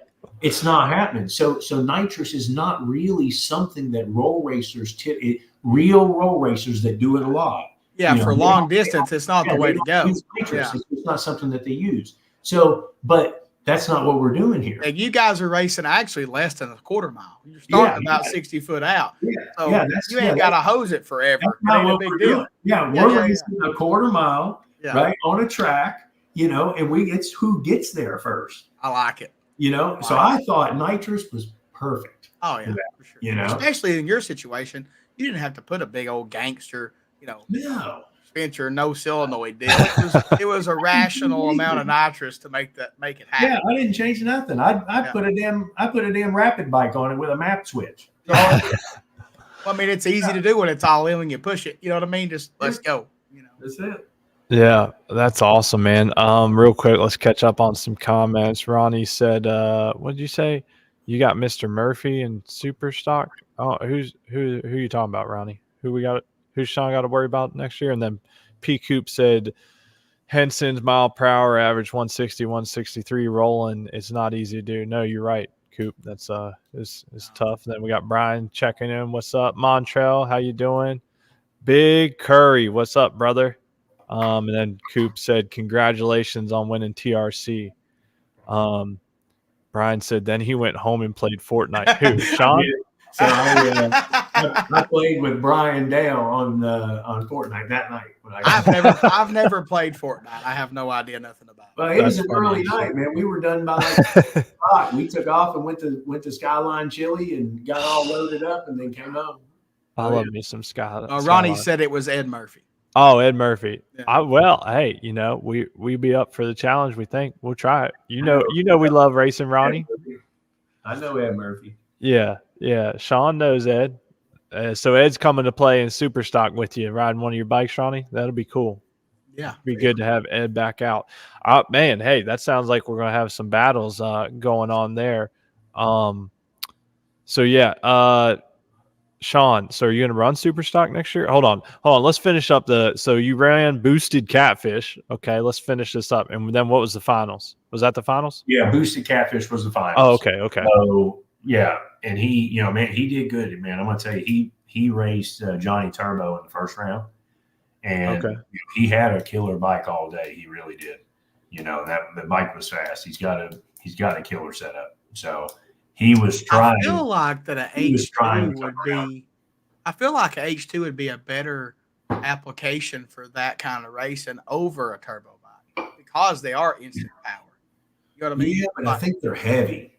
It's not happening. So nitrous is not really something that roll racers real roll racers that do it a lot. Yeah, for long distance, it's not the way to go. Nitrous. It's not something that they use. So, but that's not what we're doing here. And you guys are racing actually less than a quarter mile. You're starting about 60 foot out. Yeah. So you ain't got to hose it forever. That's not what we're doing. Yeah, we're racing a quarter mile, right, on a track, and it's who gets there first. I like it. So I thought nitrous was perfect. Oh yeah, for sure. Especially in your situation, you didn't have to put a big old gangster, no Spencer no solenoid deal. It was a rational amount of nitrous to make it happen. Yeah, I didn't change nothing. I put a damn rapid bike on it with a map switch. Well, I mean, it's easy to do when it's all in when you push it. You know what I mean? Just let's go. That's it. Yeah, that's awesome, man. Real quick, let's catch up on some comments. Ronnie said, what did you say? You got Mr. Murphy and Super Stock. Oh, who you talking about, Ronnie? Who's Sean got to worry about next year? And then P. Coop said Henson's mile per hour average 160, 163 rolling. It's not easy to do. No, you're right, Coop. That's it's tough. Then we got Brian checking in. What's up, Montrell? How you doing? Big Curry. What's up, brother? And then Coop said congratulations on winning TRC. Brian said then he went home and played Fortnite. Who? Sean? So I played with Brian Dale on Fortnite that night. I've never played Fortnite. I have no idea nothing about it. Well, it was an early night, man. We were done by like we took off and went to Skyline Chili and got all loaded up and then came home. I love me some Skyline. Ronnie said it was Ed Murphy. Oh, Ed Murphy. Yeah. Well, hey, we be up for the challenge. We think we'll try it. You know, we love racing, Ronnie. I know Ed Murphy. Yeah. Sean knows Ed. So Ed's coming to play in Super Stock with you, riding one of your bikes, Ronnie. That'll be cool. Yeah, be good to have Ed back out. Man, hey, that sounds like we're gonna have some battles going on there. So yeah, Sean, so are you gonna run Super Stock next year? Hold on. Let's finish up so you ran Boosted Catfish. Okay, let's finish this up. And then what was the finals? Was that the finals? Yeah, Boosted Catfish was the finals. Oh, okay. So yeah, and he, man, he did good, man. I'm gonna tell you, he raced Johnny Turbo in the first round, and he had a killer bike all day. He really did. That the bike was fast. He's got a killer setup. So he was trying. I feel like that an H2 would be. I feel like an H2 would be a better application for that kind of racing over a turbo bike because they are instant power. You know what I mean? Yeah, but I think they're heavy.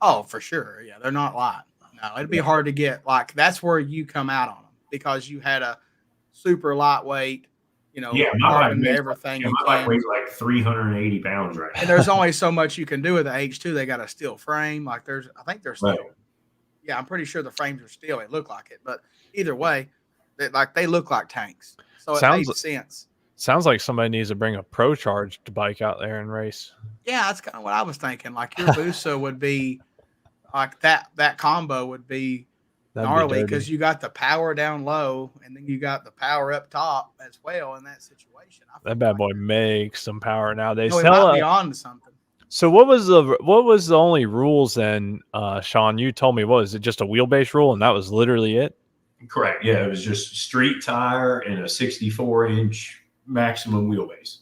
Oh, for sure. Yeah, they're not light. No, it'd be hard to get. That's where you come out on them because you had a super lightweight. Everything. My bike weighs like 380 pounds right now. And there's only so much you can do with the H2. They got a steel frame. I think they're steel. Right. Yeah, I'm pretty sure the frames are steel. They look like it, but either way, they look like tanks. So it makes sense. Sounds like somebody needs to bring a pro charged bike out there and race. Yeah, that's kind of what I was thinking. Like your Busa would be like that combo would be gnarly because you got the power down low and then you got the power up top as well in that situation. That bad boy makes some power nowadays. No, might be on to something. So what was the only rules then, Sean? You told me, what was it, just a wheelbase rule and that was literally it? Correct. Yeah, it was just street tire and a 64-inch maximum wheelbase.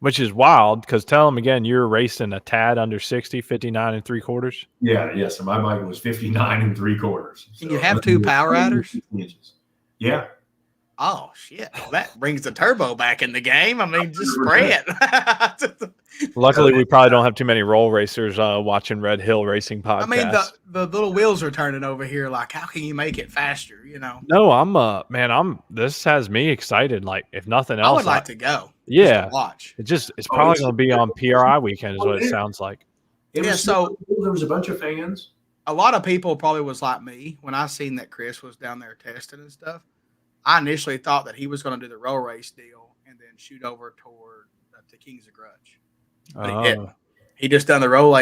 Which is wild because tell them again, you're racing a tad under 60, 59 3/4. Yeah. So my bike was 59 3/4. So can you have two power adders? Yeah. Oh shit! Well, that brings the turbo back in the game. I mean, just spray it. Luckily, we probably don't have too many roll racers watching Red Hill Racing podcast. I mean, the little wheels are turning over here. Like, how can you make it faster? No, this has me excited. Like, if nothing else, I would like to go. Yeah, to watch. It's probably going to be on PRI weekend, is what it sounds like. So there was a bunch of fans. A lot of people probably was like me when I seen that Chris was down there testing and stuff. I initially thought that he was going to do the roll race deal and then shoot over toward the Kings of Grudge. But he didn't. He just done the roll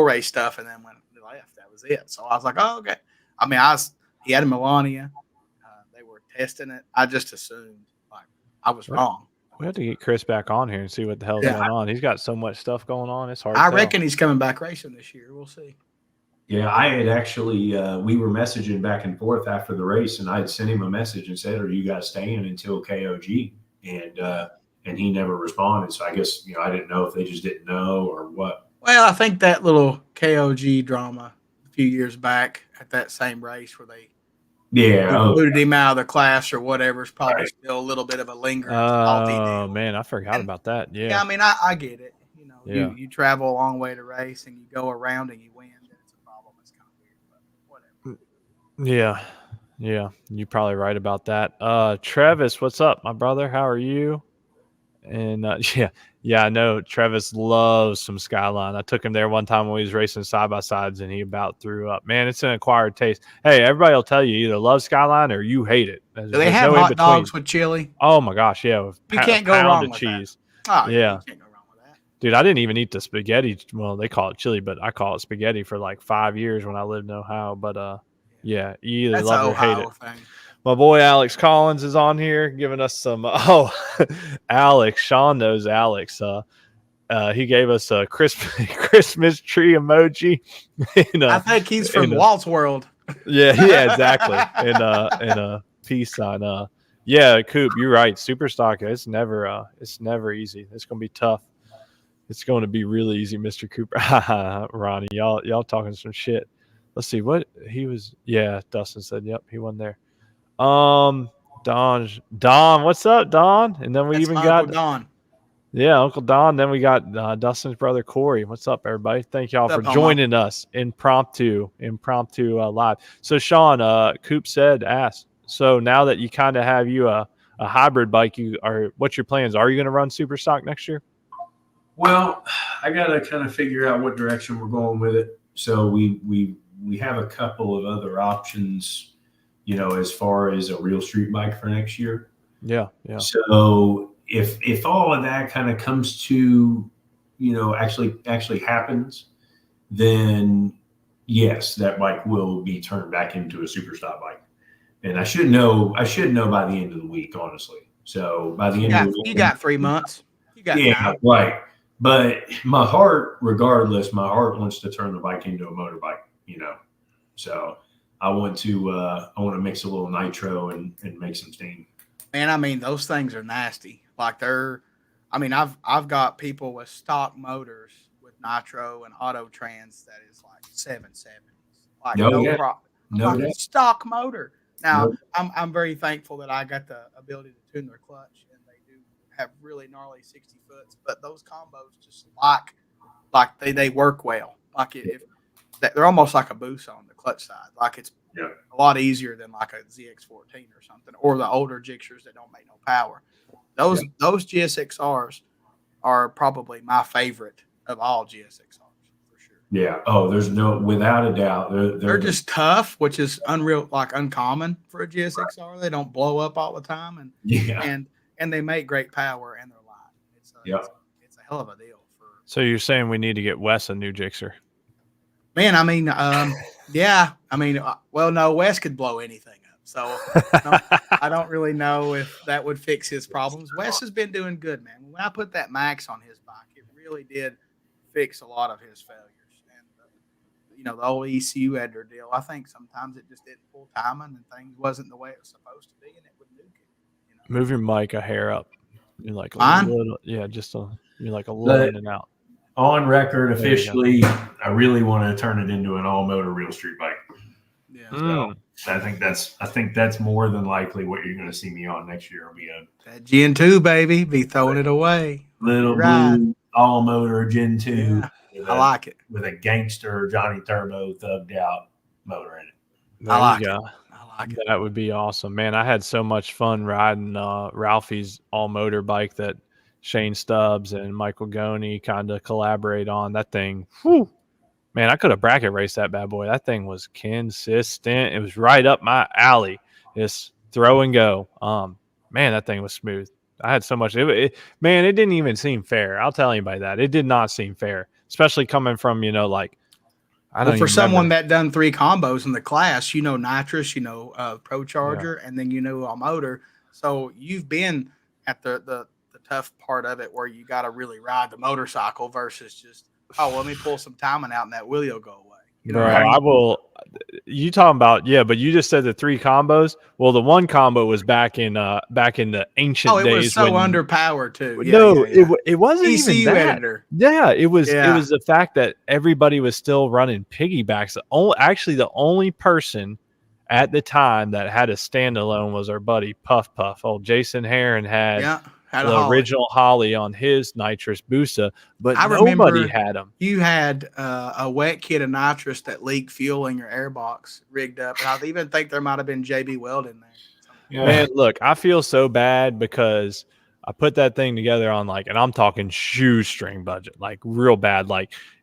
race stuff and then went left. That was it. So I was like, oh, okay. I mean, he had a Melania. They were testing it. I just assumed I was wrong. We have to get Chris back on here and see what the hell's going on. He's got so much stuff going on. It's hard. I reckon he's coming back racing this year. We'll see. Yeah, I had actually, we were messaging back and forth after the race, and I had sent him a message and said, "Are you guys staying until KOG?" And he never responded. So I guess I didn't know if they just didn't know or what. Well, I think that little KOG drama a few years back at that same race where they booted him out of the class or whatever is probably still a little bit of a lingering. Oh man, I forgot about that. Yeah, I mean, I get it. You travel a long way to race and you go around and you win. Yeah, you're probably right about that. Travis, what's up, my brother? How are you? And I know Travis loves some Skyline. I took him there one time when he was racing side by sides, and he about threw up. Man, it's an acquired taste. Hey, everybody will tell you either love Skyline or you hate it. Do they have hot dogs with chili? Oh my gosh, yeah. You can't go wrong with cheese. That. Oh, yeah. You can't go wrong with that. Dude, I didn't even eat the spaghetti. Well, they call it chili, but I call it spaghetti for like 5 years when I lived in Ohio. But yeah, you either That's love an it or hate Ohio it. thing. My boy Alex Collins is on here giving us some. Alex, Sean knows Alex. He gave us a Christmas tree emoji. I think he's from Walt's World. Yeah, exactly. And a peace sign. Yeah, Coop, you're right. Super stock, it's never easy. It's gonna be tough. It's going to be really easy, Mr. Cooper. Ronnie, y'all talking some shit. Let's see what he was. Yeah, Dustin said, yep, he wasn't there. Don, what's up, Don? And then we That's even my got Uncle Don. Yeah, Uncle Don. Then we got Dustin's brother Corey. What's up, everybody? Thank y'all for joining us impromptu live. So Sean, Coop said, ask. So now that you kind of have a hybrid bike, what's your plans? Are you going to run super stock next year? Well, I got to kind of figure out what direction we're going with it. So we have a couple of other options, as far as a real street bike for next year. Yeah. So if all of that kind of comes to, actually happens, then yes, that bike will be turned back into a super stock bike. And I should know by the end of the week, honestly. So by the end of the week, you got 3 months. You got time. Right. But my heart wants to turn the bike into a motorbike, So I want to mix a little nitro and make some steam. Man, I mean, those things are nasty. Like I've got people with stock motors with nitro and auto trans that is like 770s. Like no stock motor. Now I'm very thankful that I got the ability to tune their clutch, and they do have really gnarly 60 foots. But those combos just like they work well. Like if they're almost like a boost on the clutch side. Like it's a lot easier than like a ZX14 or something, or the older Gixxers that don't make no power. Those GSXRs are probably my favorite of all GSXRs for sure. Yeah. Oh, there's without a doubt. They're just tough, which is uncommon for a GSXR. They don't blow up all the time, and they make great power, and they're light. It's a hell of a deal. So you're saying we need to get Wes a new Gixxer? Man, I mean, yeah. I mean, well, no, Wes could blow anything up. So I don't really know if that would fix his problems. Wes has been doing good, man. When I put that Max on his bike, it really did fix a lot of his failures. And, the old ECU editor deal, I think sometimes it just didn't pull timing and things wasn't the way it was supposed to be, and it would nuke it. Move your mic a hair up. You're like Mine? you're like a little in and out. On record, officially, I really want to turn it into an all-motor real street bike. Yeah, so I think that's more than likely what you're going to see me on next year. Will be that Gen 2, baby. Be throwing it away. Little blue all-motor Gen 2. Yeah, I like it with a gangster Johnny Turbo thugged out motor in it. I like it. That would be awesome, man. I had so much fun riding Ralphie's all-motor bike that Shane Stubbs and Michael Goney kind of collaborate on. That thing, whew, man, I could have bracket raced that bad boy. That thing was consistent. It was right up my alley. Just throw and go. Man, that thing was smooth. I had so much. It didn't even seem fair. I'll tell anybody that. It did not seem fair, especially coming from, for someone that done 3 combos in the class, nitrous, Pro Charger, and then all motor. So you've been at the tough part of it where you got to really ride the motorcycle versus just, let me pull some timing out and that wheel will go away. I will. You talking about, but you just said the 3 combos. Well, the 1 combo was back in the ancient days. It was so underpowered too. It wasn't ECU even that. Editor. Yeah, it was the fact that everybody was still running piggybacks. The only person at the time that had a standalone was our buddy Puff Puff. Old Jason Heron had the original Holly on his nitrous Busa, but nobody had them. You had a wet kit of nitrous that leaked fuel in your airbox rigged up. And I even think there might have been JB Weld in there. Yeah. Man, look, I feel so bad because I put that thing together on and I'm talking shoestring budget, real bad.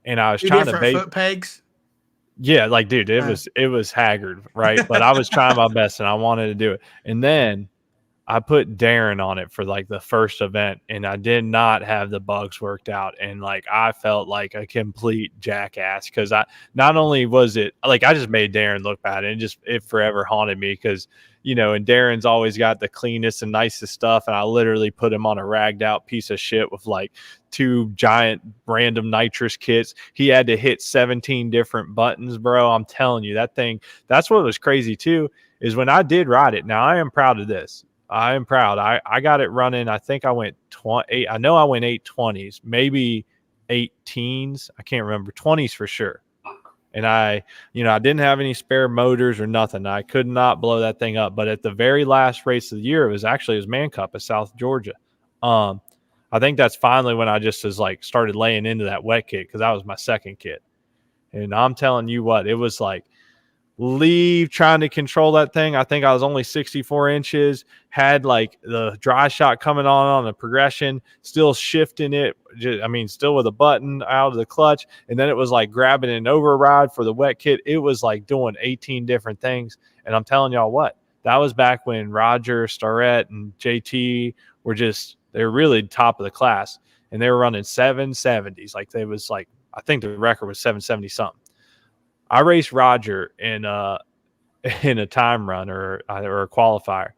And I was trying to bait foot pegs. Yeah, dude, it was haggard, right? But I was trying my best and I wanted to do it. And then I put Darren on it for like the first event, and I did not have the bugs worked out. And like, I felt like a complete jackass because not only was it like, I just made Darren look bad, and it forever haunted me because, and Darren's always got the cleanest and nicest stuff. And I literally put him on a ragged out piece of shit with like 2 giant random nitrous kits. He had to hit 17 different buttons, bro. I'm telling you, that's what was crazy too, is when I did ride it. Now I am proud of this. I am proud. I got it running. I think I went 8. I know I went 820s, maybe 18s. I can't remember. 20s for sure. And I didn't have any spare motors or nothing. I could not blow that thing up. But at the very last race of the year, it was Man Cup at South Georgia. I think that's finally when I just started laying into that wet kit, because that was my second kit. And I'm telling you what, it was like trying to control that thing. I think I was only 64 inches, had like the dry shot coming on the progression, still shifting it. Still with a button out of the clutch. And then it was like grabbing an override for the wet kit. It was like doing 18 different things. And I'm telling y'all what, that was back when Roger, Starrett, and JT were they're really top of the class. And they were running 770s. I think the record was 770 something. I raced Roger in a time run or a qualifier,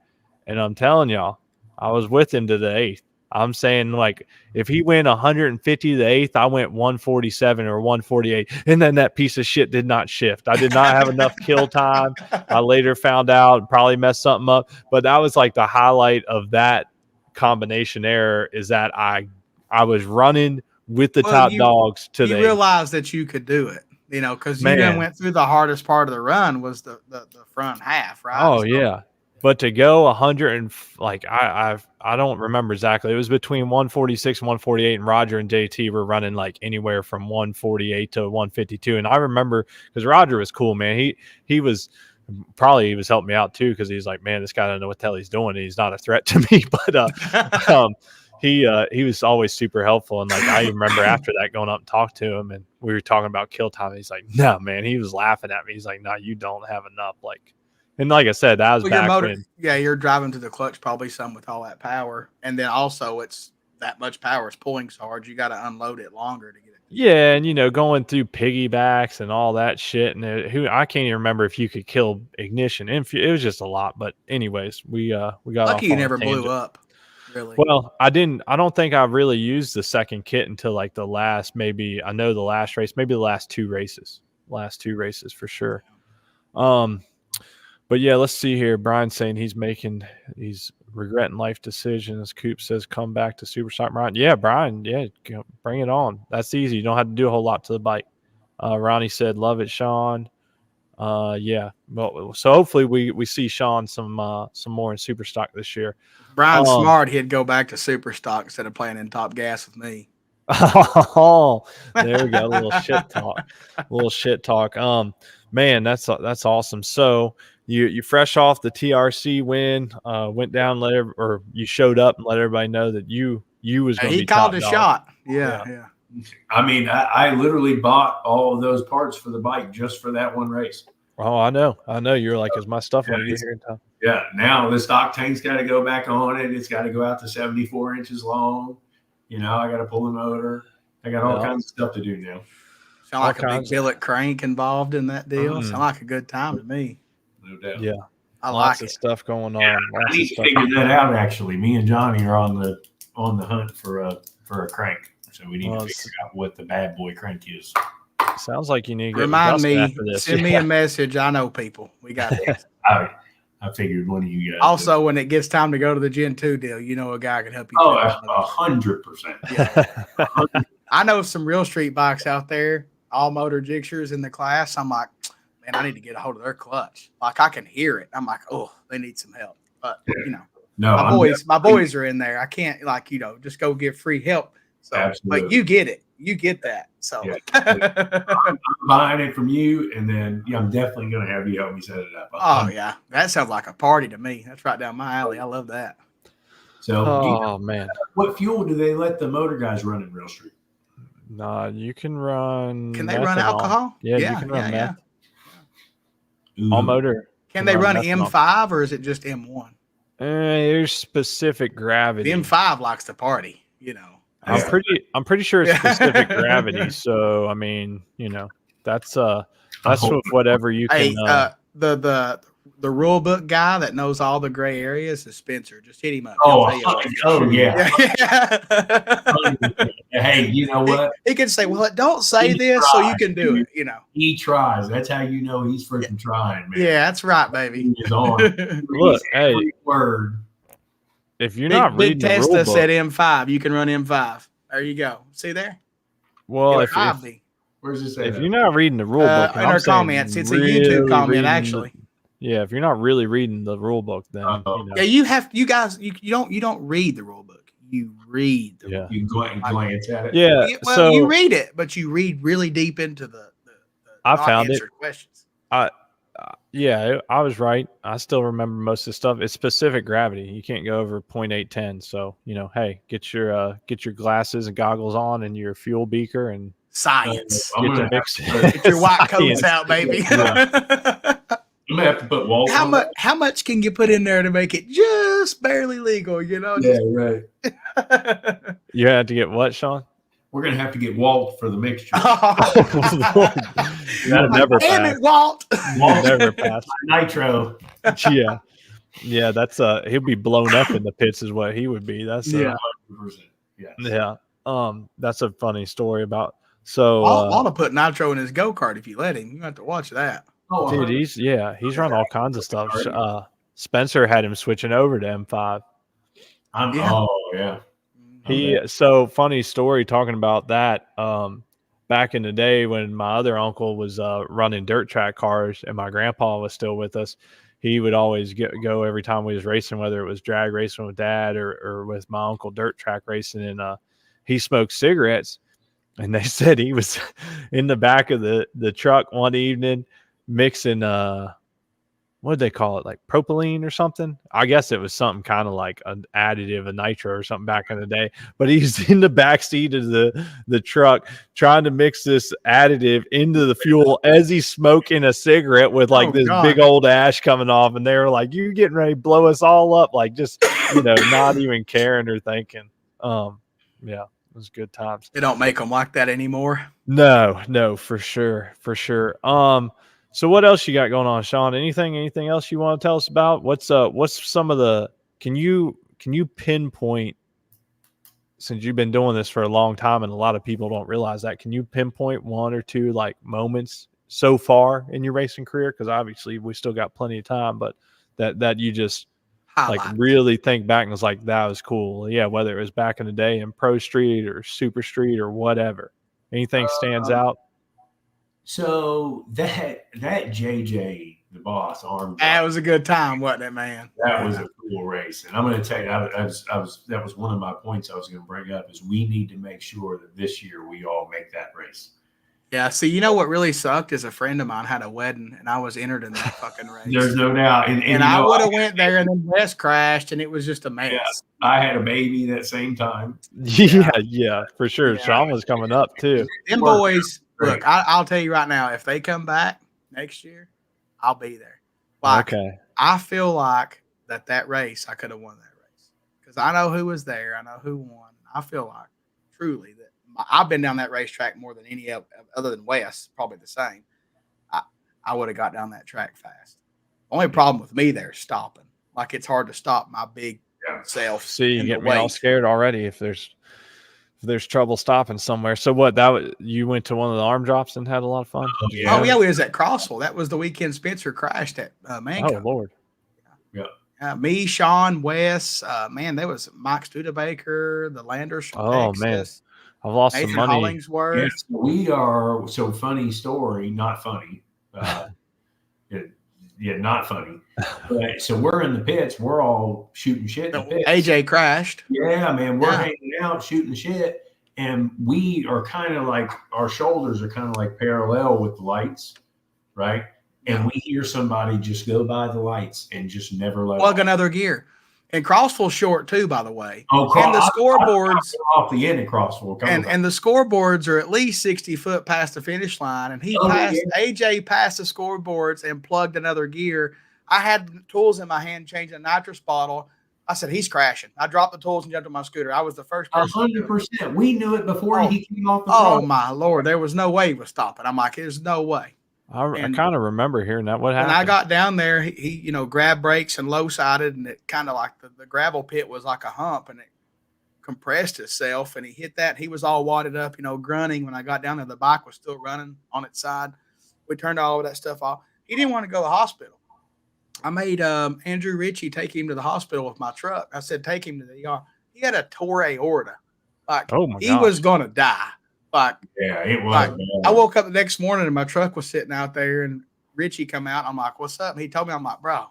and I'm telling y'all, I was with him to the 8th. I'm saying, like, if he went 150 to the 8th, I went 147 or 148, and then that piece of shit did not shift. I did not have enough kill time. I later found out and probably messed something up, but that was like the highlight of that combination error, is that I was running with the top dogs to the 8th. You realized that you could do it. Because you done went through the hardest part of the run was the front half, right? Oh, yeah. But to go 100 and I don't remember exactly. It was between 146 and 148, and Roger and JT were running like anywhere from 148 to 152. And I remember, because Roger was cool, man. He was helping me out too, because he's like, man, this guy doesn't know what the hell he's doing. And he's not a threat to me, but he was always super helpful. And like, I remember after that going up and talk to him, and we were talking about kill time. He's like, no, man, he was laughing at me. He's like, no, you don't have enough. And like I said, that was back when. Yeah, you're driving to the clutch probably some with all that power. And then also it's that much power is pulling so hard, you got to unload it longer to get it. Yeah, and going through piggybacks and all that shit. And I can't even remember if you could kill ignition. It was just a lot. But anyways, we got lucky you never blew up. Really? Well, I don't think I really used the second kit until like the last race, maybe the last 2 races. Last 2 races for sure. But yeah, let's see here. Brian's saying he's regretting life decisions. Coop says, come back to Superstock, Brian. Yeah, Brian. Yeah, bring it on. That's easy. You don't have to do a whole lot to the bike. Ronnie said, love it, Sean. Yeah. Well, so hopefully we see Sean some more in Superstock this year. Brian's smart. He'd go back to Superstock instead of playing in Top Gas with me. Oh, there we go. A little shit talk. Man, that's awesome. So you fresh off the TRC win, went down, you showed up and let everybody know that you was going to be top dog. He called a shot. Yeah. I literally bought all of those parts for the bike just for that one race. Oh, I know. You're like, is my stuff going to get here in time? Yeah. Now the stock tank's got to go back on it. It's got to go out to 74 inches long. I got to pull the motor. I got all kinds of stuff to do now. Sound like a big billet crank involved in that deal. Sound like a good time to me. No doubt. Yeah. I Lots like of stuff going on. Yeah, I need to figure that out. Actually, me and Johnny are on the hunt for a crank. So we need to figure out what the bad boy crank is. Sounds like you need to remind me. After this. Send me a message. I know people. We got this. I figured one of you guys. Also, when it gets time to go to the Gen 2 deal, a guy can help you. 100%. Yeah. I know some real street bikes out there, all motor jigsters in the class. I'm like, man, I need to get a hold of their clutch. Like, I can hear it. I'm like, oh, they need some help. But no, my boys are in there. I can't just go give free help. So, absolutely. But you get it. You get that. So I'm buying it from you, and then I'm definitely going to have you help me set it up. Oh yeah, that sounds like a party to me. That's right down my alley. I love that. So, man, what fuel do they let the motor guys run in Real Street? Nah, you can run. Can they run alcohol? Yeah, you can run meth. Yeah. All motor. Can they run M5 or is it just M1? There's specific gravity. The M5 likes to party, you know. I'm pretty sure it's specific gravity. So I mean, you know, that's with whatever you can. The rule book guy that knows all the gray areas is Spencer. Just hit him up. Yeah. Hey, you know what? He can say, "Well, don't say this, so you can do it." You know, he tries. That's how you know he's freaking trying, man. Yeah, that's right, baby. He is on. Look, hey, word. If you're not reading Big the rule Testa book, said M5, you can run M5. There you go. See there? Well, where's this at? If you're not reading the rule book, in our comments, it's a YouTube comment actually. Yeah, if you're not really reading the rule book, then you know. Yeah, you guys don't read the rule book. You read the rule book. You glance at it. Yeah, well, so you read it, but you read really deep into the I found it. Questions. Yeah, I was right. I still remember most of the stuff. It's specific gravity. You can't go over 0.810. So, you know, hey, get your glasses and goggles on and your fuel beaker and science. Get your white coats out, baby. I'm gonna have to put Walt. How much can you put in there to make it just barely legal? You know? Yeah, right. You had to get what, Sean? We're gonna have to get Walt for the mixture. That'll never pass. Damn it, Walt! Walt never pass. Nitro. Yeah. That's he'll be blown up in the pits, is what he would be. That's 100%. Yeah. That's a funny story about. So Walt will put nitro in his go kart if you let him. You have to watch that. Oh, dude, he's run all kinds of stuff. Spencer had him switching over to M5. Oh yeah. So funny story talking about that. Back in the day when my other uncle was running dirt track cars and my grandpa was still with us, he would always go every time we was racing, whether it was drag racing with dad or with my uncle dirt track racing, and he smoked cigarettes. And they said he was in the back of the truck one evening mixing what did they call it, like propylene or something? I guess it was something kind of like an additive, a nitro or something back in the day. But he's in the back seat of the truck trying to mix this additive into the fuel as he's smoking a cigarette with like big old ash coming off. And they were like, "You getting ready to blow us all up?" Like just, you know, not even caring or thinking. Yeah, it was good times. They don't make them like that anymore. No, for sure. So what else you got going on, Sean? Anything else you want to tell us about? What's some of the, can you pinpoint, since you've been doing this for a long time and a lot of people don't realize that, can you pinpoint one or two like moments so far in your racing career? Because obviously we still got plenty of time, but that you just like really think back and was like, that was cool. Yeah, whether it was back in the day in Pro Street or Super Street or whatever. Anything stands out? So that JJ, the boss, arm. That was a good time, wasn't it, man? That was a cool race, and I'm going to tell you, that was one of my points I was going to bring up is we need to make sure that this year we all make that race. Yeah. See, you know what really sucked is a friend of mine had a wedding, and I was entered in that fucking race. There's no doubt, and I would have went there, and then Wes crashed, and it was just a mess. Yeah, I had a baby that same time. Yeah, for sure. Yeah. Sean was coming up too. Them boys. Look, I'll tell you right now, if they come back next year, I'll be there. Like, okay. I feel like that race, I could have won that race because I know who was there. I know who won. I feel like truly that I've been down that racetrack more than any other than Wes, probably the same. I would have got down that track fast. Only problem with me there is stopping. Like, it's hard to stop my big self. See, you get me all scared already if there's trouble stopping somewhere. So what, you went to one of the arm drops and had a lot of fun? Oh yeah, we was at Crossville. That was the weekend Spencer crashed at Manco. Oh Lord. Yeah. Me, Sean, Wes, man, there was Mike Studebaker, the Landers from Texas. Man. I've lost Nathan some money. Hollingsworth. Yes, we are, so funny story, not funny. Not funny. But, so we're in the pits. We're all shooting shit in the pits. AJ crashed. Yeah, man. We're hanging out, shooting shit. And we are kind of like, our shoulders are kind of like parallel with the lights, right? And we hear somebody just go by the lights and just never let plug another gear. And Crossville short too, by the way. Oh, and the scoreboards off the end of Crossville. And the scoreboards are at least 60 foot past the finish line. And AJ passed the scoreboards and plugged another gear. I had tools in my hand changing a nitrous bottle. I said, he's crashing. I dropped the tools and jumped on my scooter. I was the first person. 100%. We knew it before he came off the Oh, my Lord. There was no way he was stopping. I'm like, there's no way. I kind of remember hearing that. What happened? When I got down there, he grabbed brakes and low-sided, and it kind of like the gravel pit was like a hump, and it compressed itself, and he hit that. He was all wadded up, grunting. When I got down there, the bike was still running on its side. We turned all of that stuff off. He didn't want to go to the hospital. I made Andrew Ritchie take him to the hospital with my truck. I said, take him to the ER. He had a tore aorta. Like, he was going to die. Like, yeah, it was. Like, I woke up the next morning and my truck was sitting out there, and Richie come out. I'm like, what's up? And he told me, I'm like, bro,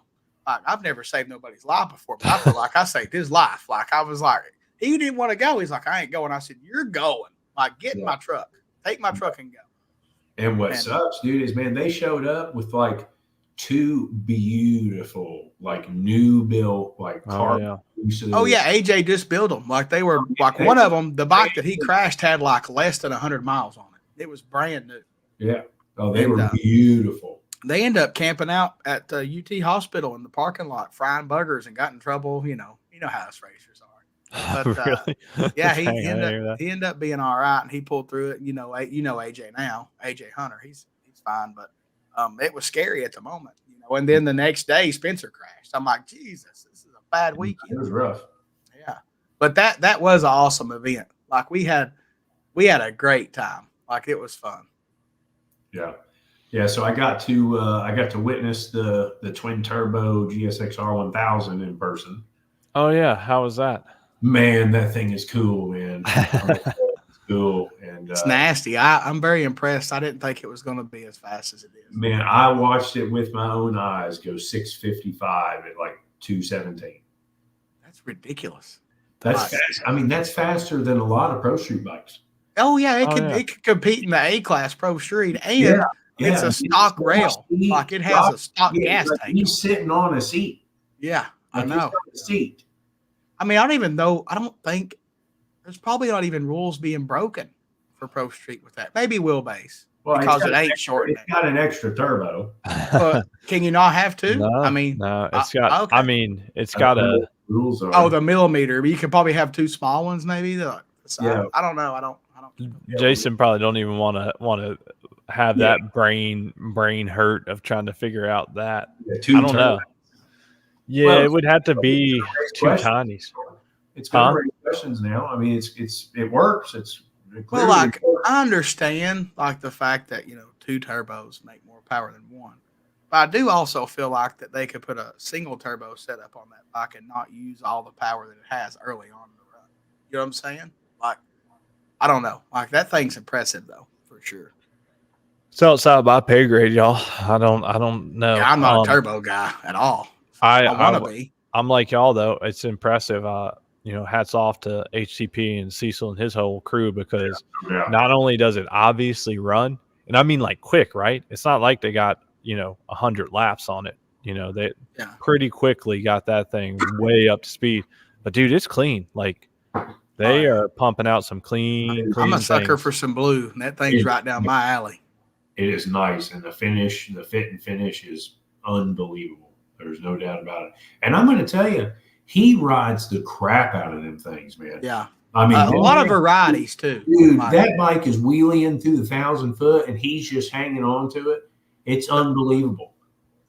like, I've never saved nobody's life before, but I feel like I saved his life. Like, I was like, he didn't want to go. He's like, I ain't going. I said, you're going. Like, get in my truck. Take my truck and go. And what sucks, dude, is, man, they showed up with like 2 beautiful, like new built, like car. Oh yeah, AJ just built them. Like, they were like, one of them, the bike that he crashed had like less than 100 miles on it. It was brand new. Yeah. Oh, they were beautiful. They ended up camping out at the UT hospital in the parking lot, frying buggers, and got in trouble. You know how us racers are. But really? Yeah, he ended up being all right, and he pulled through it. You know AJ now, AJ Hunter. He's fine, but it was scary at the moment. And then the next day, Spencer crashed. I'm like, Jesus, this is a bad weekend. It was rough. Yeah, but that was an awesome event. Like, we had a great time. Like, it was fun. Yeah. Yeah, so I got to witness the twin turbo GSX-R 1000 in person. Oh yeah, how was that? Man, that thing is cool, man. It's cool, and it's nasty. I'm very impressed. I didn't think it was going to be as fast as it is. Man, I watched it with my own eyes go 655 at like 217. That's ridiculous. That's fast. I mean, that's faster than a lot of pro street bikes. Oh yeah, it could compete in the A-class pro street, and it's a stock rail. Like, it has a stock gas tank. He's sitting on a seat. Yeah, I know. He's on a seat. I mean, I don't even know. I don't think there's probably not even rules being broken for pro street with that. Maybe wheelbase, because it ain't short. It's got an extra turbo. Can you not have two? No, I mean, no, it's got. Okay. I mean, it's got a rules. The millimeter. You could probably have 2 small ones, maybe. Yeah. I don't know. I don't. Jason probably don't even want to have that brain hurt of trying to figure out that. I don't know. Yeah, it would have to be 2 tinies. It's going to raise questions now. I mean, it works. Well, like, I understand like the fact that 2 turbos make more power than 1, but I do also feel like that they could put a single turbo setup on that bike and not use all the power that it has early on in the run. You know what I'm saying? Like, I don't know. Like, that thing's impressive though, for sure. It's outside my pay grade, y'all. I don't know. Yeah, I'm not a turbo guy at all. I want to be. I'm like y'all though. It's impressive. Hats off to HTP and Cecil and his whole crew, because not only does it obviously run, and I mean like quick, right? It's not like they got 100 laps on it. They pretty quickly got that thing way up to speed. But dude, it's clean. Like, they are pumping out some clean. I'm a sucker for some blue, and that thing's right down my alley. It is nice, and the fit and finish is unbelievable. There's no doubt about it. And I'm going to tell you, he rides the crap out of them things, man. Yeah. I mean, a lot of varieties too. Dude, that bike is wheeling through the 1,000 foot, and he's just hanging on to it. It's unbelievable.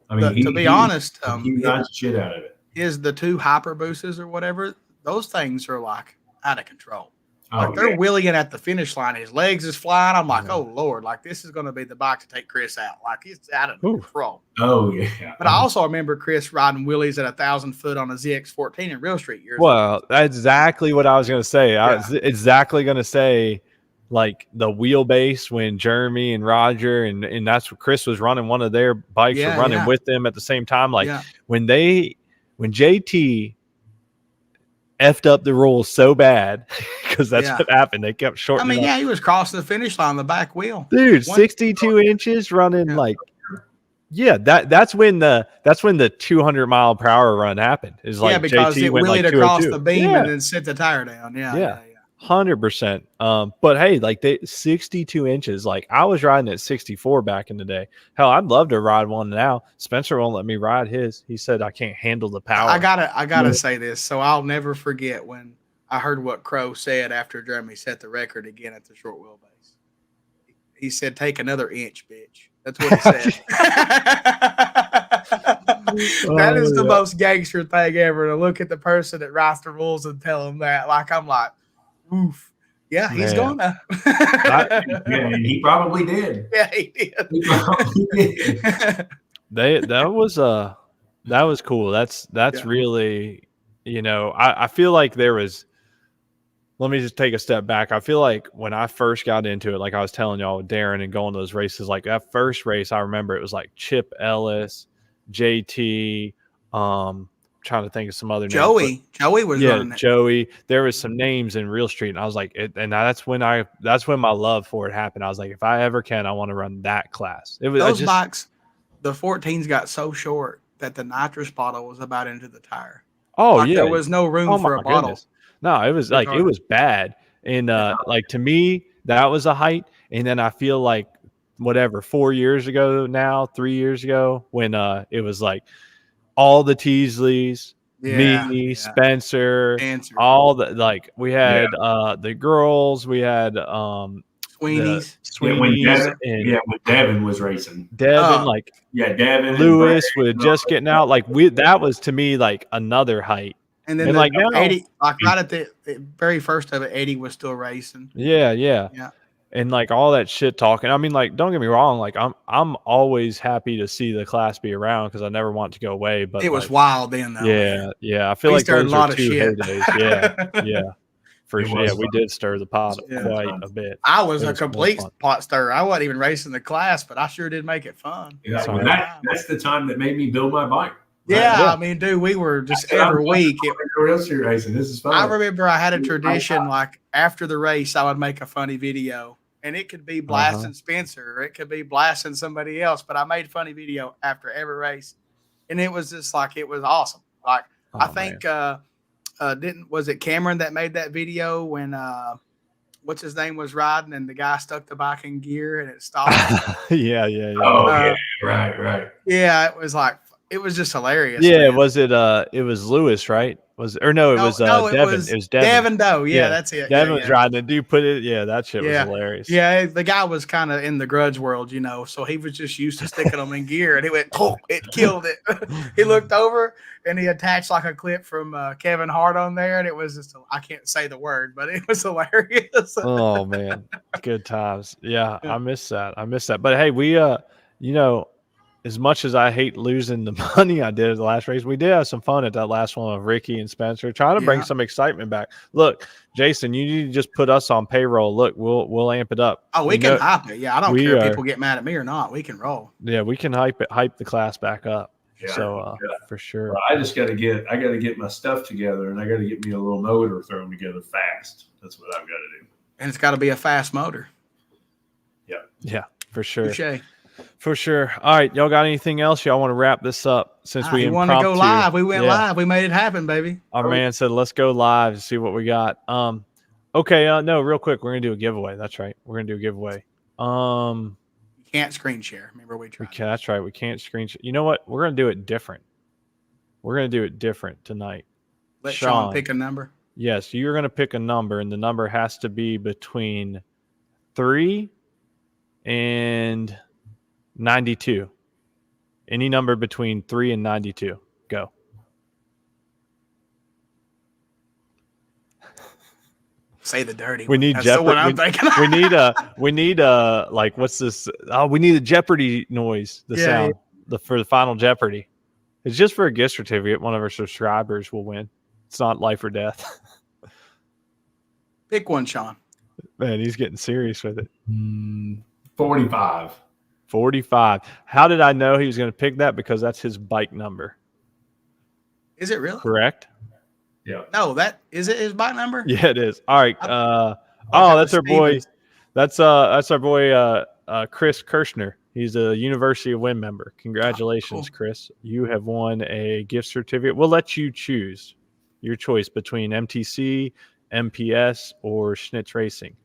I mean, to be honest, he rides the shit out of it. Is the 2 hyper boosters or whatever, those things are like out of control. Like, they're wheeling it at the finish line. His legs is flying. I'm like, oh Lord, like, this is going to be the bike to take Chris out. Like, it's out of control. Oh yeah. But I also remember Chris riding wheelies at 1,000 foot on a ZX14 in Real Street years ago. That's exactly what I was going to say. I was exactly going to say, like, the wheelbase when Jeremy and Roger and that's what Chris was running. One of their bikes were running with them at the same time. Like, when JT effed up the rules so bad, because that's what happened. They kept shortening. I mean, he was crossing the finish line on the back wheel. Dude, 62 inches running like, that's when the 200 mile per hour run happened. Is like, because JT it went wheeled like across the beam and then set the tire down. Yeah. 100%. But hey, like 62 inches. Like I was riding at 64 back in the day. Hell, I'd love to ride one now. Spencer won't let me ride his. He said I can't handle the power. I gotta say this. So I'll never forget when I heard what Crow said after Jeremy set the record again at the short wheelbase. He said, "Take another inch, bitch." That's what he said. That is the most gangster thing ever, to look at the person that writes the rules and tell them that. Like, I'm like, oof. Yeah, he's gonna. Yeah, he probably did. Yeah, he did. He probably did. That was cool. That's really, I feel like there was. Let me just take a step back. I feel like when I first got into it, like I was telling y'all with Darren and going to those races, like that first race, I remember it was like Chip Ellis, JT, trying to think of some other names. Joey was running it. Joey. There was some names in Real Street, and I was like, and that's when my love for it happened. I was like, if I ever can, I want to run that class. It was those bikes. The 14s got so short that the nitrous bottle was about into the tire. Oh, like there was no room for a bottle. No, it was like it was bad. And like to me, that was a height. And then I feel like 4 years ago now, 3 years ago, when it was like all the Teasleys, me, Spencer, all the like we had the girls, we had Sweeney's. When Devin was racing. Devin Lewis was just getting out. Like that was to me like another height. And then like 80, like right at the very first of it, 80 was still racing. Yeah. And like all that shit talking. I mean, like, don't get me wrong. Like I'm always happy to see the class be around because I never want it to go away. But it was wild then, though. Yeah. I feel like those a lot of shit. Yeah. For sure. Yeah, we did stir the pot quite a bit. I was a complete pot stirrer. I wasn't even racing the class, but I sure did make it fun. Yeah, that's the time that made me build my bike. Yeah, I mean, dude, we were just every week. Racing. This is fun. I remember I had a tradition, like after the race, I would make a funny video, and it could be blasting Spencer, or it could be blasting somebody else. But I made a funny video after every race, and it was just like it was awesome. Like I think was it Cameron that made that video when what's his name was riding and the guy stuck the bike in gear and it stopped? Yeah. Oh, right. Yeah, it was like. It was just hilarious. Yeah, man. It was Lewis, right? It was Devin. It was Devin. Devin Doe. Yeah, that's it. Devin was riding it. Dude put it. Yeah, that shit was hilarious. Yeah, the guy was kind of in the grudge world, so he was just used to sticking them in gear, and he went, it killed it. He looked over and he attached like a clip from Kevin Hart on there, and it was just I can't say the word, but it was hilarious. Oh man, good times. Yeah, I miss that. But hey, we as much as I hate losing the money I did at the last race, we did have some fun at that last one with Ricky and Spencer, trying to bring some excitement back. Look, Jason, you need to just put us on payroll. Look, we'll amp it up. Oh, we can hype it. Yeah, I don't care if people get mad at me or not. We can roll. Yeah, we can hype the class back up. Yeah, so for sure. Well, I got to get my stuff together, and I got to get me a little motor thrown together fast. That's what I've got to do. And it's got to be a fast motor. Yeah, for sure. Touché. For sure. All right, y'all got anything else? Y'all want to wrap this up since we want to go live? We went live. We made it happen, baby. Our man said, "Let's go live and see what we got." Okay. No, real quick, we're gonna do a giveaway. That's right. We're gonna do a giveaway. You can't screen share. Remember we tried. That's right. We can't screen share. You know what? We're gonna do it different. We're gonna do it different tonight. Let Sean pick a number. Yes, you're gonna pick a number, and the number has to be between 3 and 92. Any number between 3 and 92. Go. Say the dirty. We need Jeopardy. We need like what's this? Oh, we need a Jeopardy noise. The sound for the final Jeopardy. It's just for a gift certificate. One of our subscribers will win. It's not life or death. Pick one, Sean. Man, he's getting serious with it. 45. 45. How did I know he was going to pick that? Because that's his bike number. Is it really? Correct. Yeah. No, that is it. His bike number. Yeah, it is. All right. That's our boy. That's our boy. Chris Kirshner. He's a University of Wynn member. Congratulations, Chris. You have won a gift certificate. We'll let you choose your choice between MTC, MPS or Schnitz Racing.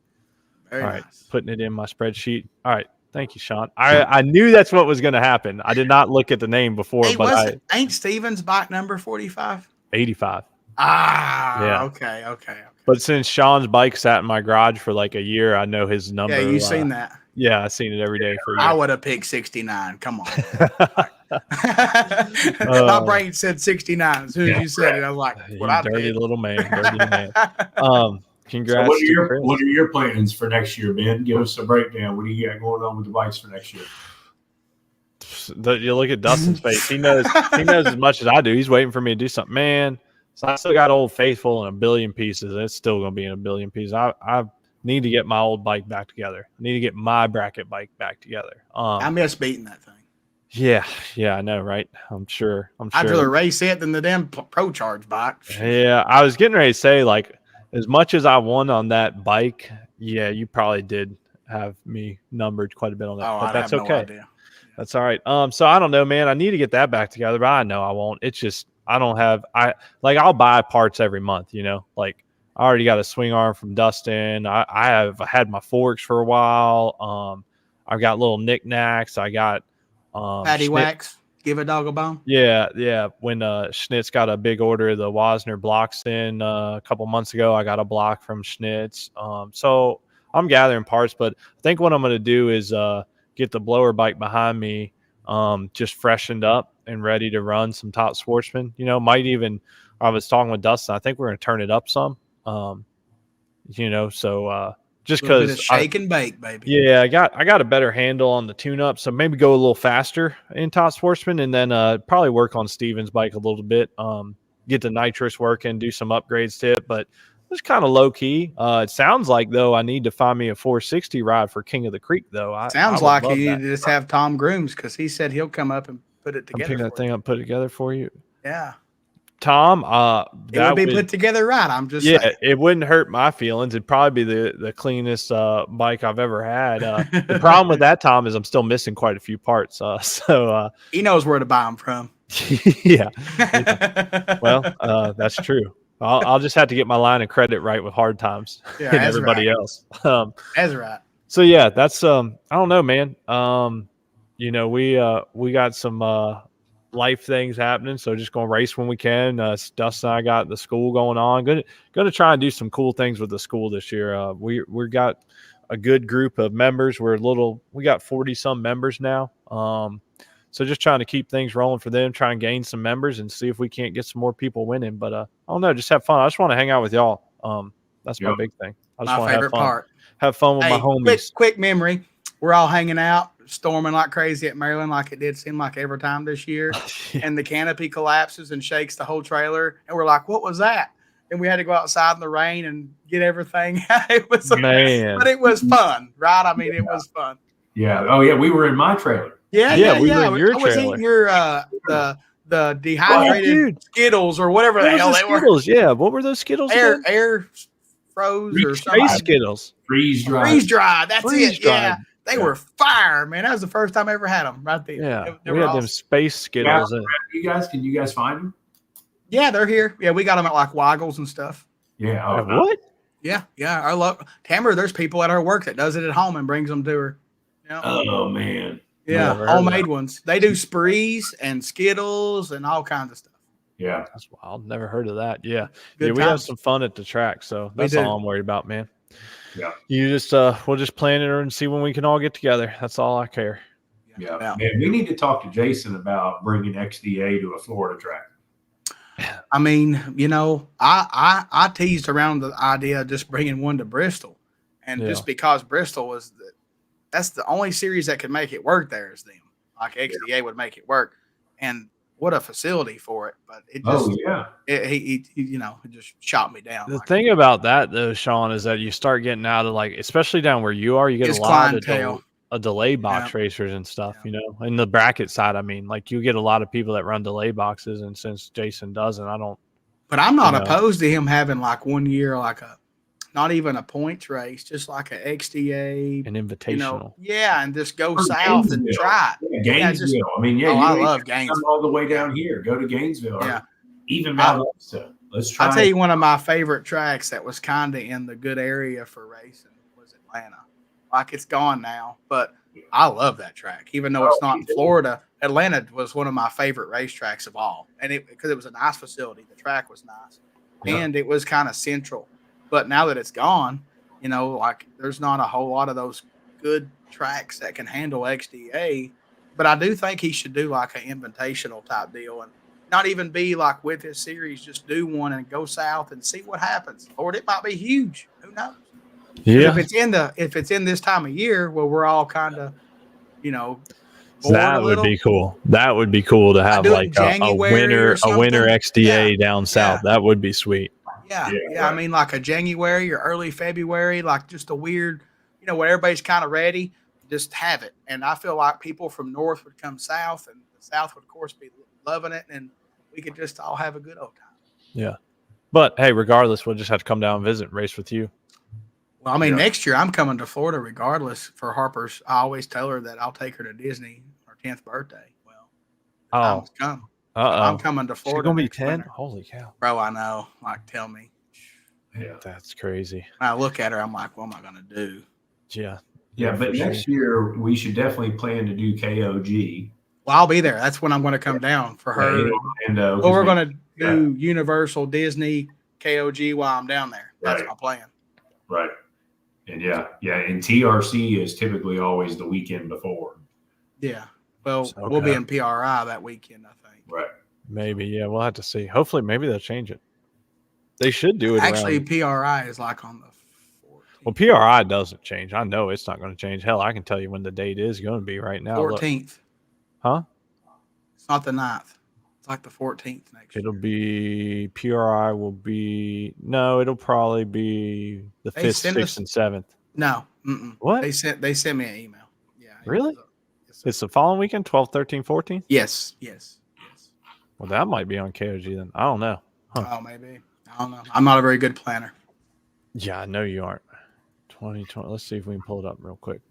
Very All right, nice. putting it in my spreadsheet. All right, thank you, Sean. I knew that's what was going to happen. I did not look at the name before, Hey, but ain't Steven's bike number 45? 85. Ah, Yeah. Okay. But since Sean's bike sat in my garage for like a year, I know his number. Yeah, you seen that. Yeah, I've seen it every day for a year. I would have picked 69. Come on. My brain said 69 as soon as you said it. I was like, what I dirty did. little man. Dirty man. Congrats. So what are your plans for next year, Ben? Give us a breakdown. What do you got going on with the bikes for next year? You look at Dustin's face. He knows as much as I do. He's waiting for me to do something. Man, so I still got Old Faithful in a billion pieces. It's still going to be in a billion pieces. I need to get my old bike back together. I need to get my bracket bike back together. I miss beating that thing. Yeah, I know, right? I'm sure. I'd rather race it than the damn Pro Charge bike. Yeah, I was getting ready to say, like, as much as I won on that bike, yeah, you probably did have me numbered quite a bit on that. Oh, but that's no okay. idea. That's all right. So I don't know, man. I need to get that back together, but I know I won't. It's just I don't have I'll buy parts every month, you know. Like I already got a swing arm from Dustin. I have had my forks for a while. I've got little knickknacks. I got Patty wax. Give a dog a bone. Yeah. When Schnitz got a big order of the Wasner blocks in a couple months ago, I got a block from Schnitz. So I'm gathering parts, but I think what I'm going to do is get the blower bike behind me just freshened up and ready to run some Top Sportsman. You know, I was talking with Dustin. I think we're going to turn it up some, you know, so just because shake and bake, baby. Yeah, I got a better handle on the tune-up, so maybe go a little faster in Top Sportsman, and then probably work on Steven's bike a little bit. Get the nitrous working, do some upgrades to it, but it's kind of low key. It sounds like though I need to find me a 460 ride for King of the Creek though. Sounds like you need to just have Tom Grooms because he said he'll come up and put it together. Pick that thing up, put it together for you. Yeah. Tom, it would be put together right. I'm just saying. It wouldn't hurt my feelings. It'd probably be the cleanest bike I've ever had. The problem with that, Tom, is I'm still missing quite a few parts. So he knows where to buy them from. Yeah. Well, that's true. I'll just have to get my line of credit right with Hard Times and everybody else. That's right. So yeah, that's I don't know, man. You know, we got some life things happening, so just gonna race when we can. Dustin and I got the school going on. Gonna try and do some cool things with the school this year. We got a good group of members. We got 40 some members now. So just trying to keep things rolling for them, try and gain some members and see if we can't get some more people winning. But I don't know, just have fun. I just want to hang out with y'all. That's my big thing. I just want to have fun. Part. Have fun with my homies. Quick memory. We're all hanging out, storming like crazy at Maryland, like it did seem like every time this year. And the canopy collapses and shakes the whole trailer. And we're like, what was that? And we had to go outside in the rain and get everything. It was Man. But it was fun, right? I mean, it was fun. Yeah. Oh yeah, we were in my trailer. Yeah. We were in your I was trailer. eating your the dehydrated Skittles or whatever the hell they Skittles? Yeah. What were those Skittles? Air froze or something. Skittles. Freeze dried. Freeze dried. That's it. Dried. Yeah. They were fire, man. That was the first time I ever had them right there. Yeah. They we were had awesome. them space Skittles. Can you guys find them? Yeah, they're here. Yeah, we got them at like Weigels and stuff. Yeah. Oh, what? Yeah. Our local Tamara, there's people at her work that does it at home and brings them to her. Yeah. Oh man. Yeah, homemade ones. They do sprees and Skittles and all kinds of stuff. Yeah, that's wild. Never heard of that. Yeah, Good we have some fun at the track, so that's all I'm worried about, man. Yeah, you just we'll just plan it and see when we can all get together. That's all I care. Yeah, man, we need to talk to Jason about bringing XDA to a Florida track. I mean, you know, I teased around the idea of just bringing one to Bristol, and just because Bristol was that's the only series that could make it work there is them. Like XDA would make it work, and what a facility for it. But it just, he you know, it just shot me down. The thing about that though, Sean, is that you start getting out of like, especially down where you are, you get a lot of delay box racers and stuff, you know, in the bracket side. I mean, like you get a lot of people that run delay boxes, and since Jason doesn't, I don't. But I'm not opposed to him having like 1 year, like not even a points race, just like an XDA, an invitational. You know, and just go south and try it. Yeah, Gainesville. I mean, I love Gainesville. All the way down here. Go to Gainesville. Yeah. Even Mount Augusta. Let's try. I'll tell you one of my favorite tracks that was kind of in the good area for racing was Atlanta. Like it's gone now, but I love that track. Even though it's not in Florida, Atlanta was one of my favorite racetracks of all. And because it was a nice facility. The track was nice. Yeah. And it was kind of central. But now that it's gone, you know, like there's not a whole lot of those good tracks that can handle XDA. But I do think he should do like an invitational type deal and not even be like with his series, just do one and go south and see what happens. Or it might be huge. Who knows? Yeah. If it's in this time of year where we're all kind of, you know, that would be cool. That would be cool to have like a winter XDA down south. That would be sweet. Yeah. I mean, like a January or early February, like just a weird, you know, where everybody's kind of ready, just have it. And I feel like people from north would come south, and the south would, of course, be loving it, and we could just all have a good old time. Yeah. But hey, regardless, we'll just have to come down and visit and race with you. Well, I mean, next year I'm coming to Florida regardless for Harper's. I always tell her that I'll take her to Disney her 10th birthday. Well, time's come. I'm coming to Florida. She's going to be 10? Holy cow. Bro, I know. Like, tell me. Yeah. That's crazy. When I look at her, I'm like, what am I going to do? Yeah. Yeah, but next year we should definitely plan to do KOG. Well, I'll be there. That's when I'm going to come down for her. Well, we're going to do Universal, Disney, KOG while I'm down there. That's my plan. Right. And and TRC is typically always the weekend before. Yeah. Well, we'll be in PRI that weekend, I think. Right. Maybe. Yeah, we'll have to see. Hopefully, maybe they'll change it. They should do it. Actually, PRI is like on the 14th. Well, PRI doesn't change. I know it's not going to change. Hell, I can tell you when the date is going to be right now. 14th. Look. Huh? It's not the 9th. It's like the 14th next year. It'll be PRI will be it'll probably be the 5th, 6th, and 7th. No. What? They sent me an email. Yeah. Really? It's the following weekend, 12, 13, 14? Yes. Well, that might be on KOG then. I don't know. Huh. Oh, maybe. I don't know. I'm not a very good planner. Yeah, I know you aren't. 2020. Let's see if we can pull it up real quick.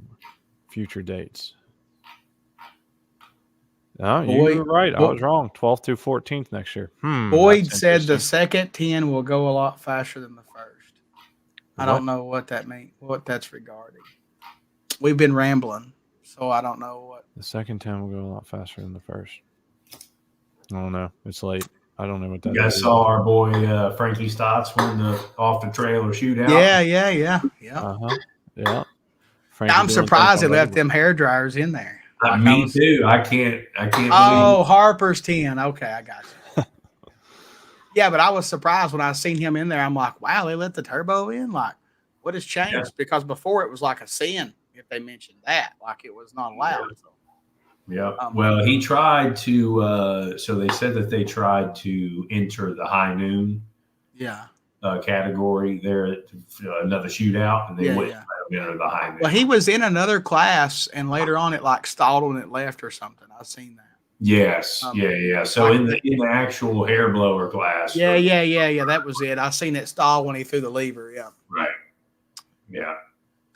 Future dates. No, you were right. I was wrong. 12th through 14th next year. Boyd said the second 10 will go a lot faster than the first. I don't know what that means, what that's regarding. We've been rambling, so I don't know what. The second 10 will go a lot faster than the first. I don't know. It's late. I don't know what that is. You guys saw our boy Frankie Stotts win the off the trailer shootout. Yeah. Yeah. I'm surprised they left them hair dryers in there. Me too. I can't. Oh, Harper's 10. Okay, I got you. Yeah, but I was surprised when I seen him in there. I'm like, wow, they let the turbo in. Like, what has changed? Yeah. Because before it was like a sin if they mentioned that, like it was not allowed. Yeah. So. Well, he tried to. So they said that they tried to enter the high noon. Yeah. Category there at another shootout, and they wouldn't let him enter the high noon. Well, he was in another class, and later on it like stalled and it left or something. I've seen that. Yes, So like in the actual hair blower class. Yeah. That was it. I seen it stall when he threw the lever. Yeah. Right. Yeah.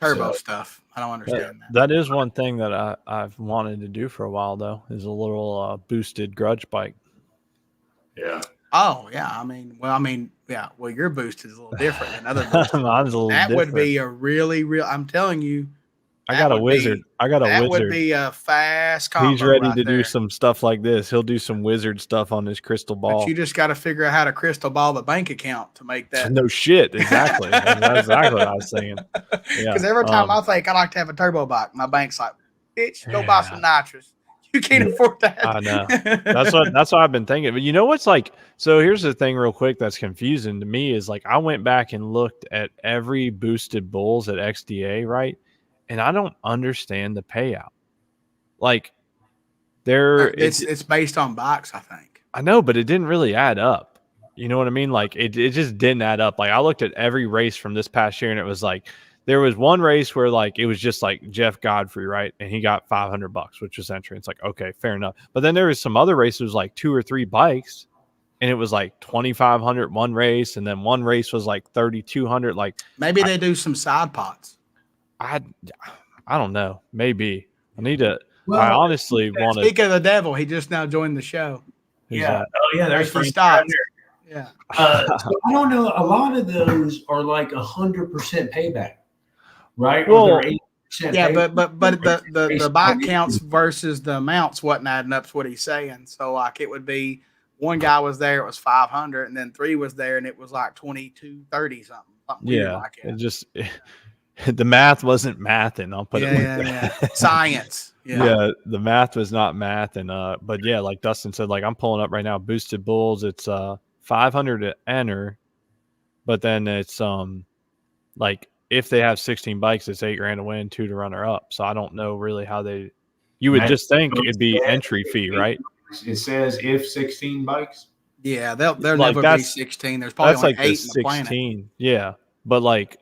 Turbo stuff. I don't understand that. That is one thing that I've wanted to do for a while though. Is a little boosted grudge bike. Yeah. Oh yeah. I mean, yeah. Well, your boost is a little different than other boosters. Mine's a little different. Would be a really. I'm telling you. I got a wizard. That would be a fast combo. He's ready to do some stuff like this. He'll do some wizard stuff on his crystal ball. But you just got to figure out how to crystal ball the bank account to make that. No shit. Exactly. That's exactly what I was saying. Because every time I think I like to have a turbo bike, my bank's like, bitch, go buy some nitrous. You can't afford that. I know. That's what I've been thinking. But you know what's like? So here's the thing, real quick. That's confusing to me is like I went back and looked at every boosted bulls at XDA, right? And I don't understand the payout. Like, it's based on bikes, I think. I know, but it didn't really add up. You know what I mean? Like, it just didn't add up. Like, I looked at every race from this past year, and it was like there was one race where like it was just like Jeff Godfrey, right? And he got $500, which was entry. It's like, okay, fair enough. But then there was some other races, like 2 or 3 bikes, and it was like $2,500 one race, and then one race was like $3,200. Like maybe they do some side pots. I don't know. Maybe I need to. Well, I honestly want to. Speak of the devil, he just now joined the show. Yeah. Oh yeah, there's Frankie Stotts. Yeah. So I don't know. A lot of those are like 100% payback, right? Well, or they're 80% Yeah, payback. but the bike counts versus the amounts wasn't adding up to what he's saying. So like it would be one guy was there, it was 500, and then 3 was there, and it was like 2230 something weird like that. It just the math wasn't mathing. I'll put it like that. Science. Yeah, the math was not math, and but yeah, like Dustin said, like I'm pulling up right now, Boosted Bulls. It's 500 to enter, but then it's like if they have 16 bikes, it's $8,000 to win, 2 to runner up. So I don't know really how they. You would just think it'd be entry fee, right? It says if 16 bikes. Yeah, there'll Like, never be 16. There's probably only like 8 the in the planet. 16. Yeah, but like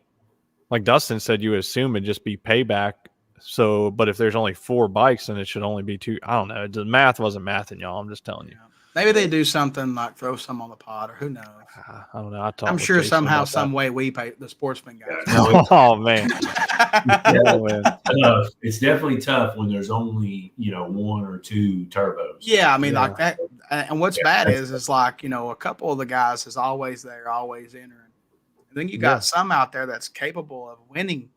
Dustin said, you would assume it'd just be payback. So, but if there's only 4 bikes, then it should only be 2. I don't know. The math wasn't mathing, y'all. I'm just telling you. Maybe they do something like throw some on the pod, or who knows? I don't know. I'm sure somehow, some way we pay the sportsman guys. Oh man. It's definitely tough when there's only 1 or 2 turbos. Yeah, I mean like that. And what's bad is like a couple of the guys is always there, always entering. And then you got some out there that's capable of winning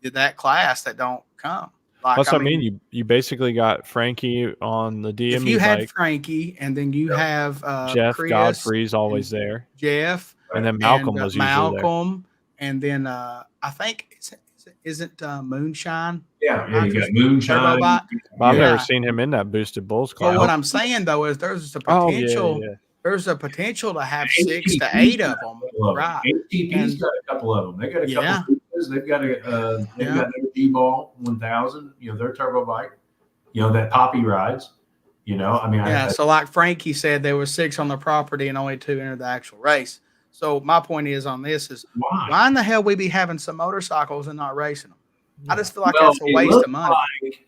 that class that don't come. Like, that's what I mean. You basically got Frankie on the DME if you had bike. Frankie, and then you have Jeff Chris, Godfrey's always there. Jeff, and then Malcolm was usually Malcolm, and then I think isn't Moonshine? Yeah, you got Moonshine. I've never seen him in that Boosted Bulls class. Well, what I'm saying though is there's a potential. There's a potential to have 6 to 8 of them. Right. HTP's got a couple of them. They got a couple. They've got their D-Ball 1000. Their turbo bike. That Poppy rides. So like Frankie said, there was 6 on the property and only 2 entered the actual race. So my point is on this is why in the hell we be having some motorcycles and not racing them? I just feel like that's a waste of money.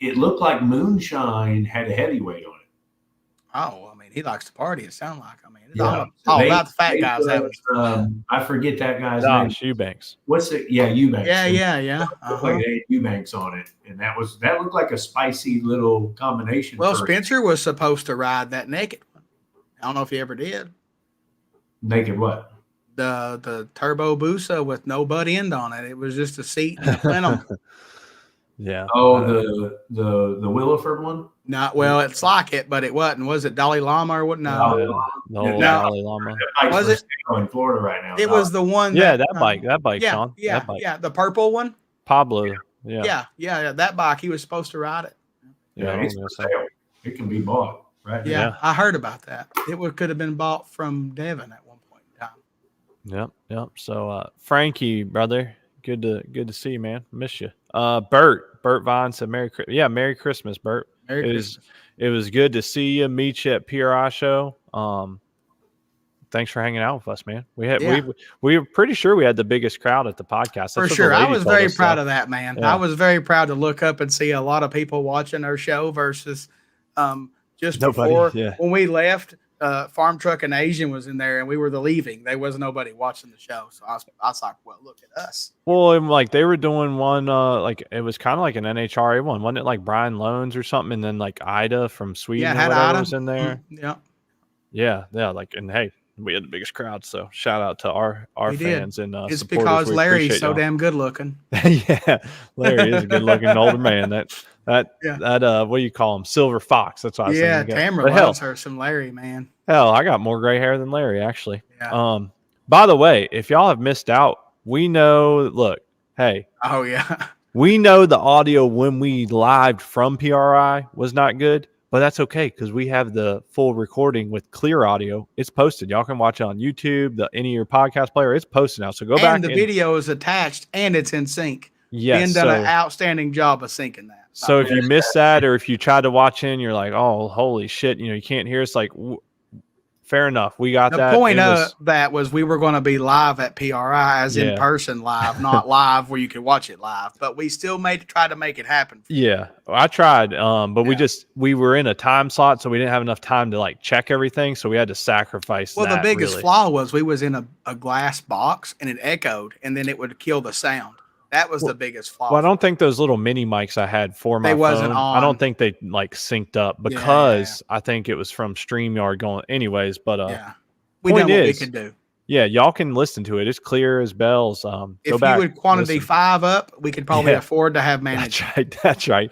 It looked like Moonshine had a heavyweight on it. Oh, I mean, he likes to party. It sounds like. I mean, it's all about the fat guys having. I forget that guy's name. Eubanks. What's it? Yeah, Eubanks. Yeah. Like they had Eubanks on it, and that looked like a spicy little combination. Well, Spencer was supposed to ride that naked one. I don't know if he ever did. Naked what? The Turbo Busa with no butt end on it. It was just a seat and a plenum. Yeah. Oh, the Williford one? Not well, it's like it, but it wasn't. Was it Dalai Lama or what? No, Dalai Lama. Was it in Florida right now? It was the one. That bike, Sean. Yeah, the purple one. Pablo. Yeah. That bike. He was supposed to ride it. Yeah, it's for sale. It can be bought, right? Yeah, I heard about that. It could have been bought from Devin at one point in time. Yep. So Frankie, brother, good to see you, man. Miss you. Bert Vine said Merry Christmas, Bert. It was good to see you, meet you at PRI show. Thanks for hanging out with us, man. We were pretty sure we had the biggest crowd at the podcast. That's for sure. I was very proud of that, man. Yeah. I was very proud to look up and see a lot of people watching our show versus just before when we left. Farm Truck and Asian was in there, and we were leaving. There was nobody watching the show, so I was like, "Well, look at us." Well, and like they were doing one, like it was kind of like an NHRA one, wasn't it? Like Brian Loans or something, and then like Ida from Sweden was in there. Yeah. Like, and hey, we had the biggest crowd, so shout out to our fans and it's because Larry's so damn good looking. Yeah, Larry is a good looking older man. That what do you call him? Silver Fox. That's what I was saying. Yeah, Tamara loves her some Larry, man. Hell, I got more gray hair than Larry, actually. Yeah. By the way, if y'all have missed out, we know. Look, hey. Oh yeah. We know the audio when we lived from PRI was not good, but that's okay because we have the full recording with clear audio. It's posted. Y'all can watch it on YouTube, any of your podcast player. It's posted now. So go back. And the video is attached and it's in sync. Yes. Ben done an outstanding job of syncing that. So if you missed that, or if you tried to watch in, you're like, oh, holy shit, you can't hear us. Like, fair enough. We got that. The point of that was we were going to be live at PRI as in person live, not live where you could watch it live. But we still tried to make it happen. Yeah, I tried. But we were in a time slot, so we didn't have enough time to like check everything. So we had to sacrifice. Well, the biggest flaw was we was in a glass box and it echoed, and then it would kill the sound. That was the biggest flaw. Well, I don't think those little mini mics I had for my phone, I don't think they like synced up because I think it was from StreamYard going anyways. But we done what we could do. Yeah, y'all can listen to it. It's clear as bells. If you would quantity 5 up, we could probably afford to have management. That's right.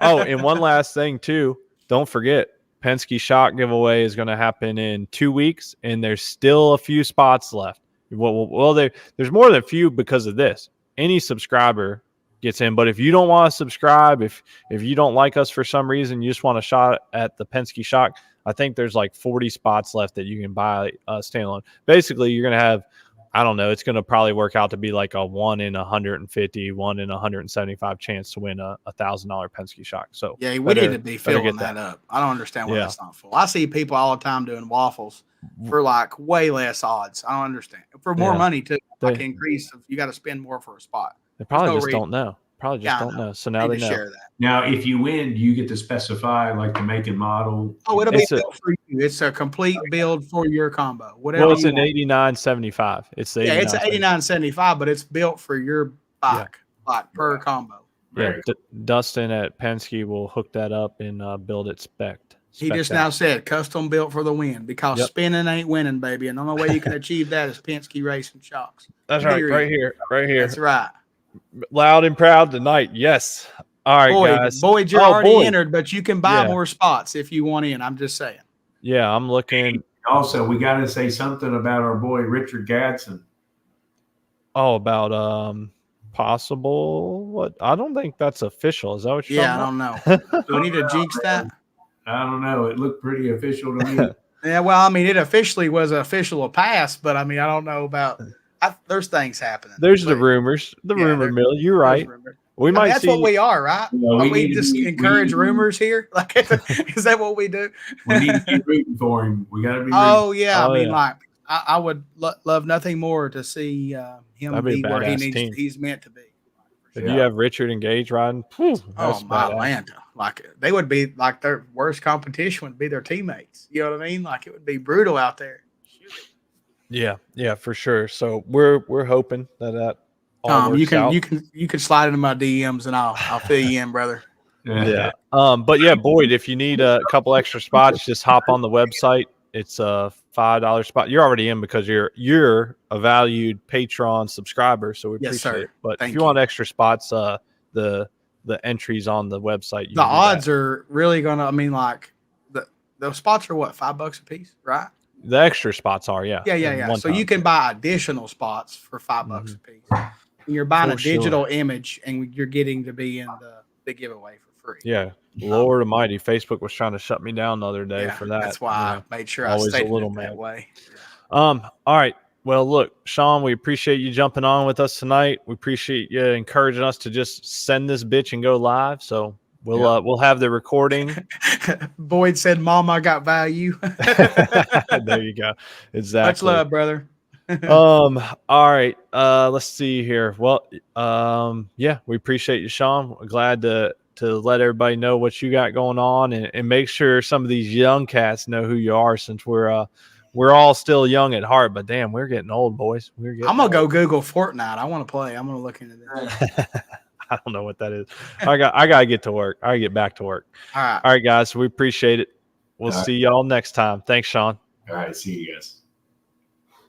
Oh, and one last thing too. Don't forget, Penske Shock giveaway is going to happen in 2 weeks, and there's still a few spots left. Well, there's more than a few because of this. Any subscriber gets in, but if you don't want to subscribe, if you don't like us for some reason, you just want a shot at the Penske Shock, I think there's like 40 spots left that you can buy standalone. Basically, you're going to have, I don't know, it's going to probably work out to be like a 1 in 150, 1 in 175 chance to win a $1,000 Penske Shock. So yeah, we need to be filling that up. I don't understand why that's not full. I see people all the time doing waffles for like way less odds. I don't understand. For more money too, like increase. You got to spend more for a spot. They probably just don't know. Don't know. So now they know. Share that. Now, if you win, you get to specify like the make and model. Oh, it'll be built for you. It's a complete build for your combo. Whatever. Well, it's an 8975. It's the it's an 8975, but it's built for your bike, like per combo. Yeah, Dustin at Penske will hook that up and build it spec. He just now said custom built for the win because spinning ain't winning, baby. And the only way you can achieve that is Penske Racing Shocks. That's right. Right here. That's right. Loud and proud tonight. Yes. All right, guys. Boyd, you're already entered, but you can buy more spots if you want in. I'm just saying. Yeah, I'm looking. Also, we got to say something about our boy Richard Gadsden. Oh, about possible what? I don't think that's official. Is that what you're talking about? I don't know. Do we need to jinx that? I don't know. It looked pretty official to me. Yeah, well, I mean, it officially was an official pass, but I mean, I don't know about. There's things happening. There's the rumors, rumor mill. You're right. We might. That's what we are, right? We just encourage rumors here. Like, is that what we do? We need to be rooting for him. We got to be. Oh yeah, I mean, like I would love nothing more to see him be where he's meant to be. If you have Richard and Gage riding, my Atlanta, like they would be like their worst competition would be their teammates. You know what I mean? Like it would be brutal out there. Yeah, for sure. So we're hoping that all you can slide into my DMs and I'll fill you in, brother. Yeah. But yeah, Boyd, if you need a couple extra spots, just hop on the website. It's a $5 spot. You're already in because you're a valued Patreon subscriber, so we appreciate it. But if you want extra spots, the entries on the website. The odds are really gonna. I mean, like the spots are what, $5 a piece, right? The extra spots are, yeah. So you can buy additional spots for $5 a piece. And you're buying a digital image, and you're getting to be in the giveaway for free. Yeah. Lord Almighty, Facebook was trying to shut me down the other day for that. That's why I made sure I stayed that way. All right. Well, look, Sean, we appreciate you jumping on with us tonight. We appreciate you encouraging us to just send this bitch and go live. So we'll have the recording. Boyd said, "Mom, I got value." There you go. Exactly. Much love, brother. All right. Let's see here. Well, we appreciate you, Sean. We're glad to let everybody know what you got going on and make sure some of these young cats know who you are, since we're all still young at heart, but damn, we're getting old, boys. I'm going to go Google Fortnite. I want to play. I'm going to look into this. I don't know what that is. I got to get to work. I got to get back to work. All right, guys. We appreciate it. We'll see y'all next time. Thanks, Sean. All right. See you guys.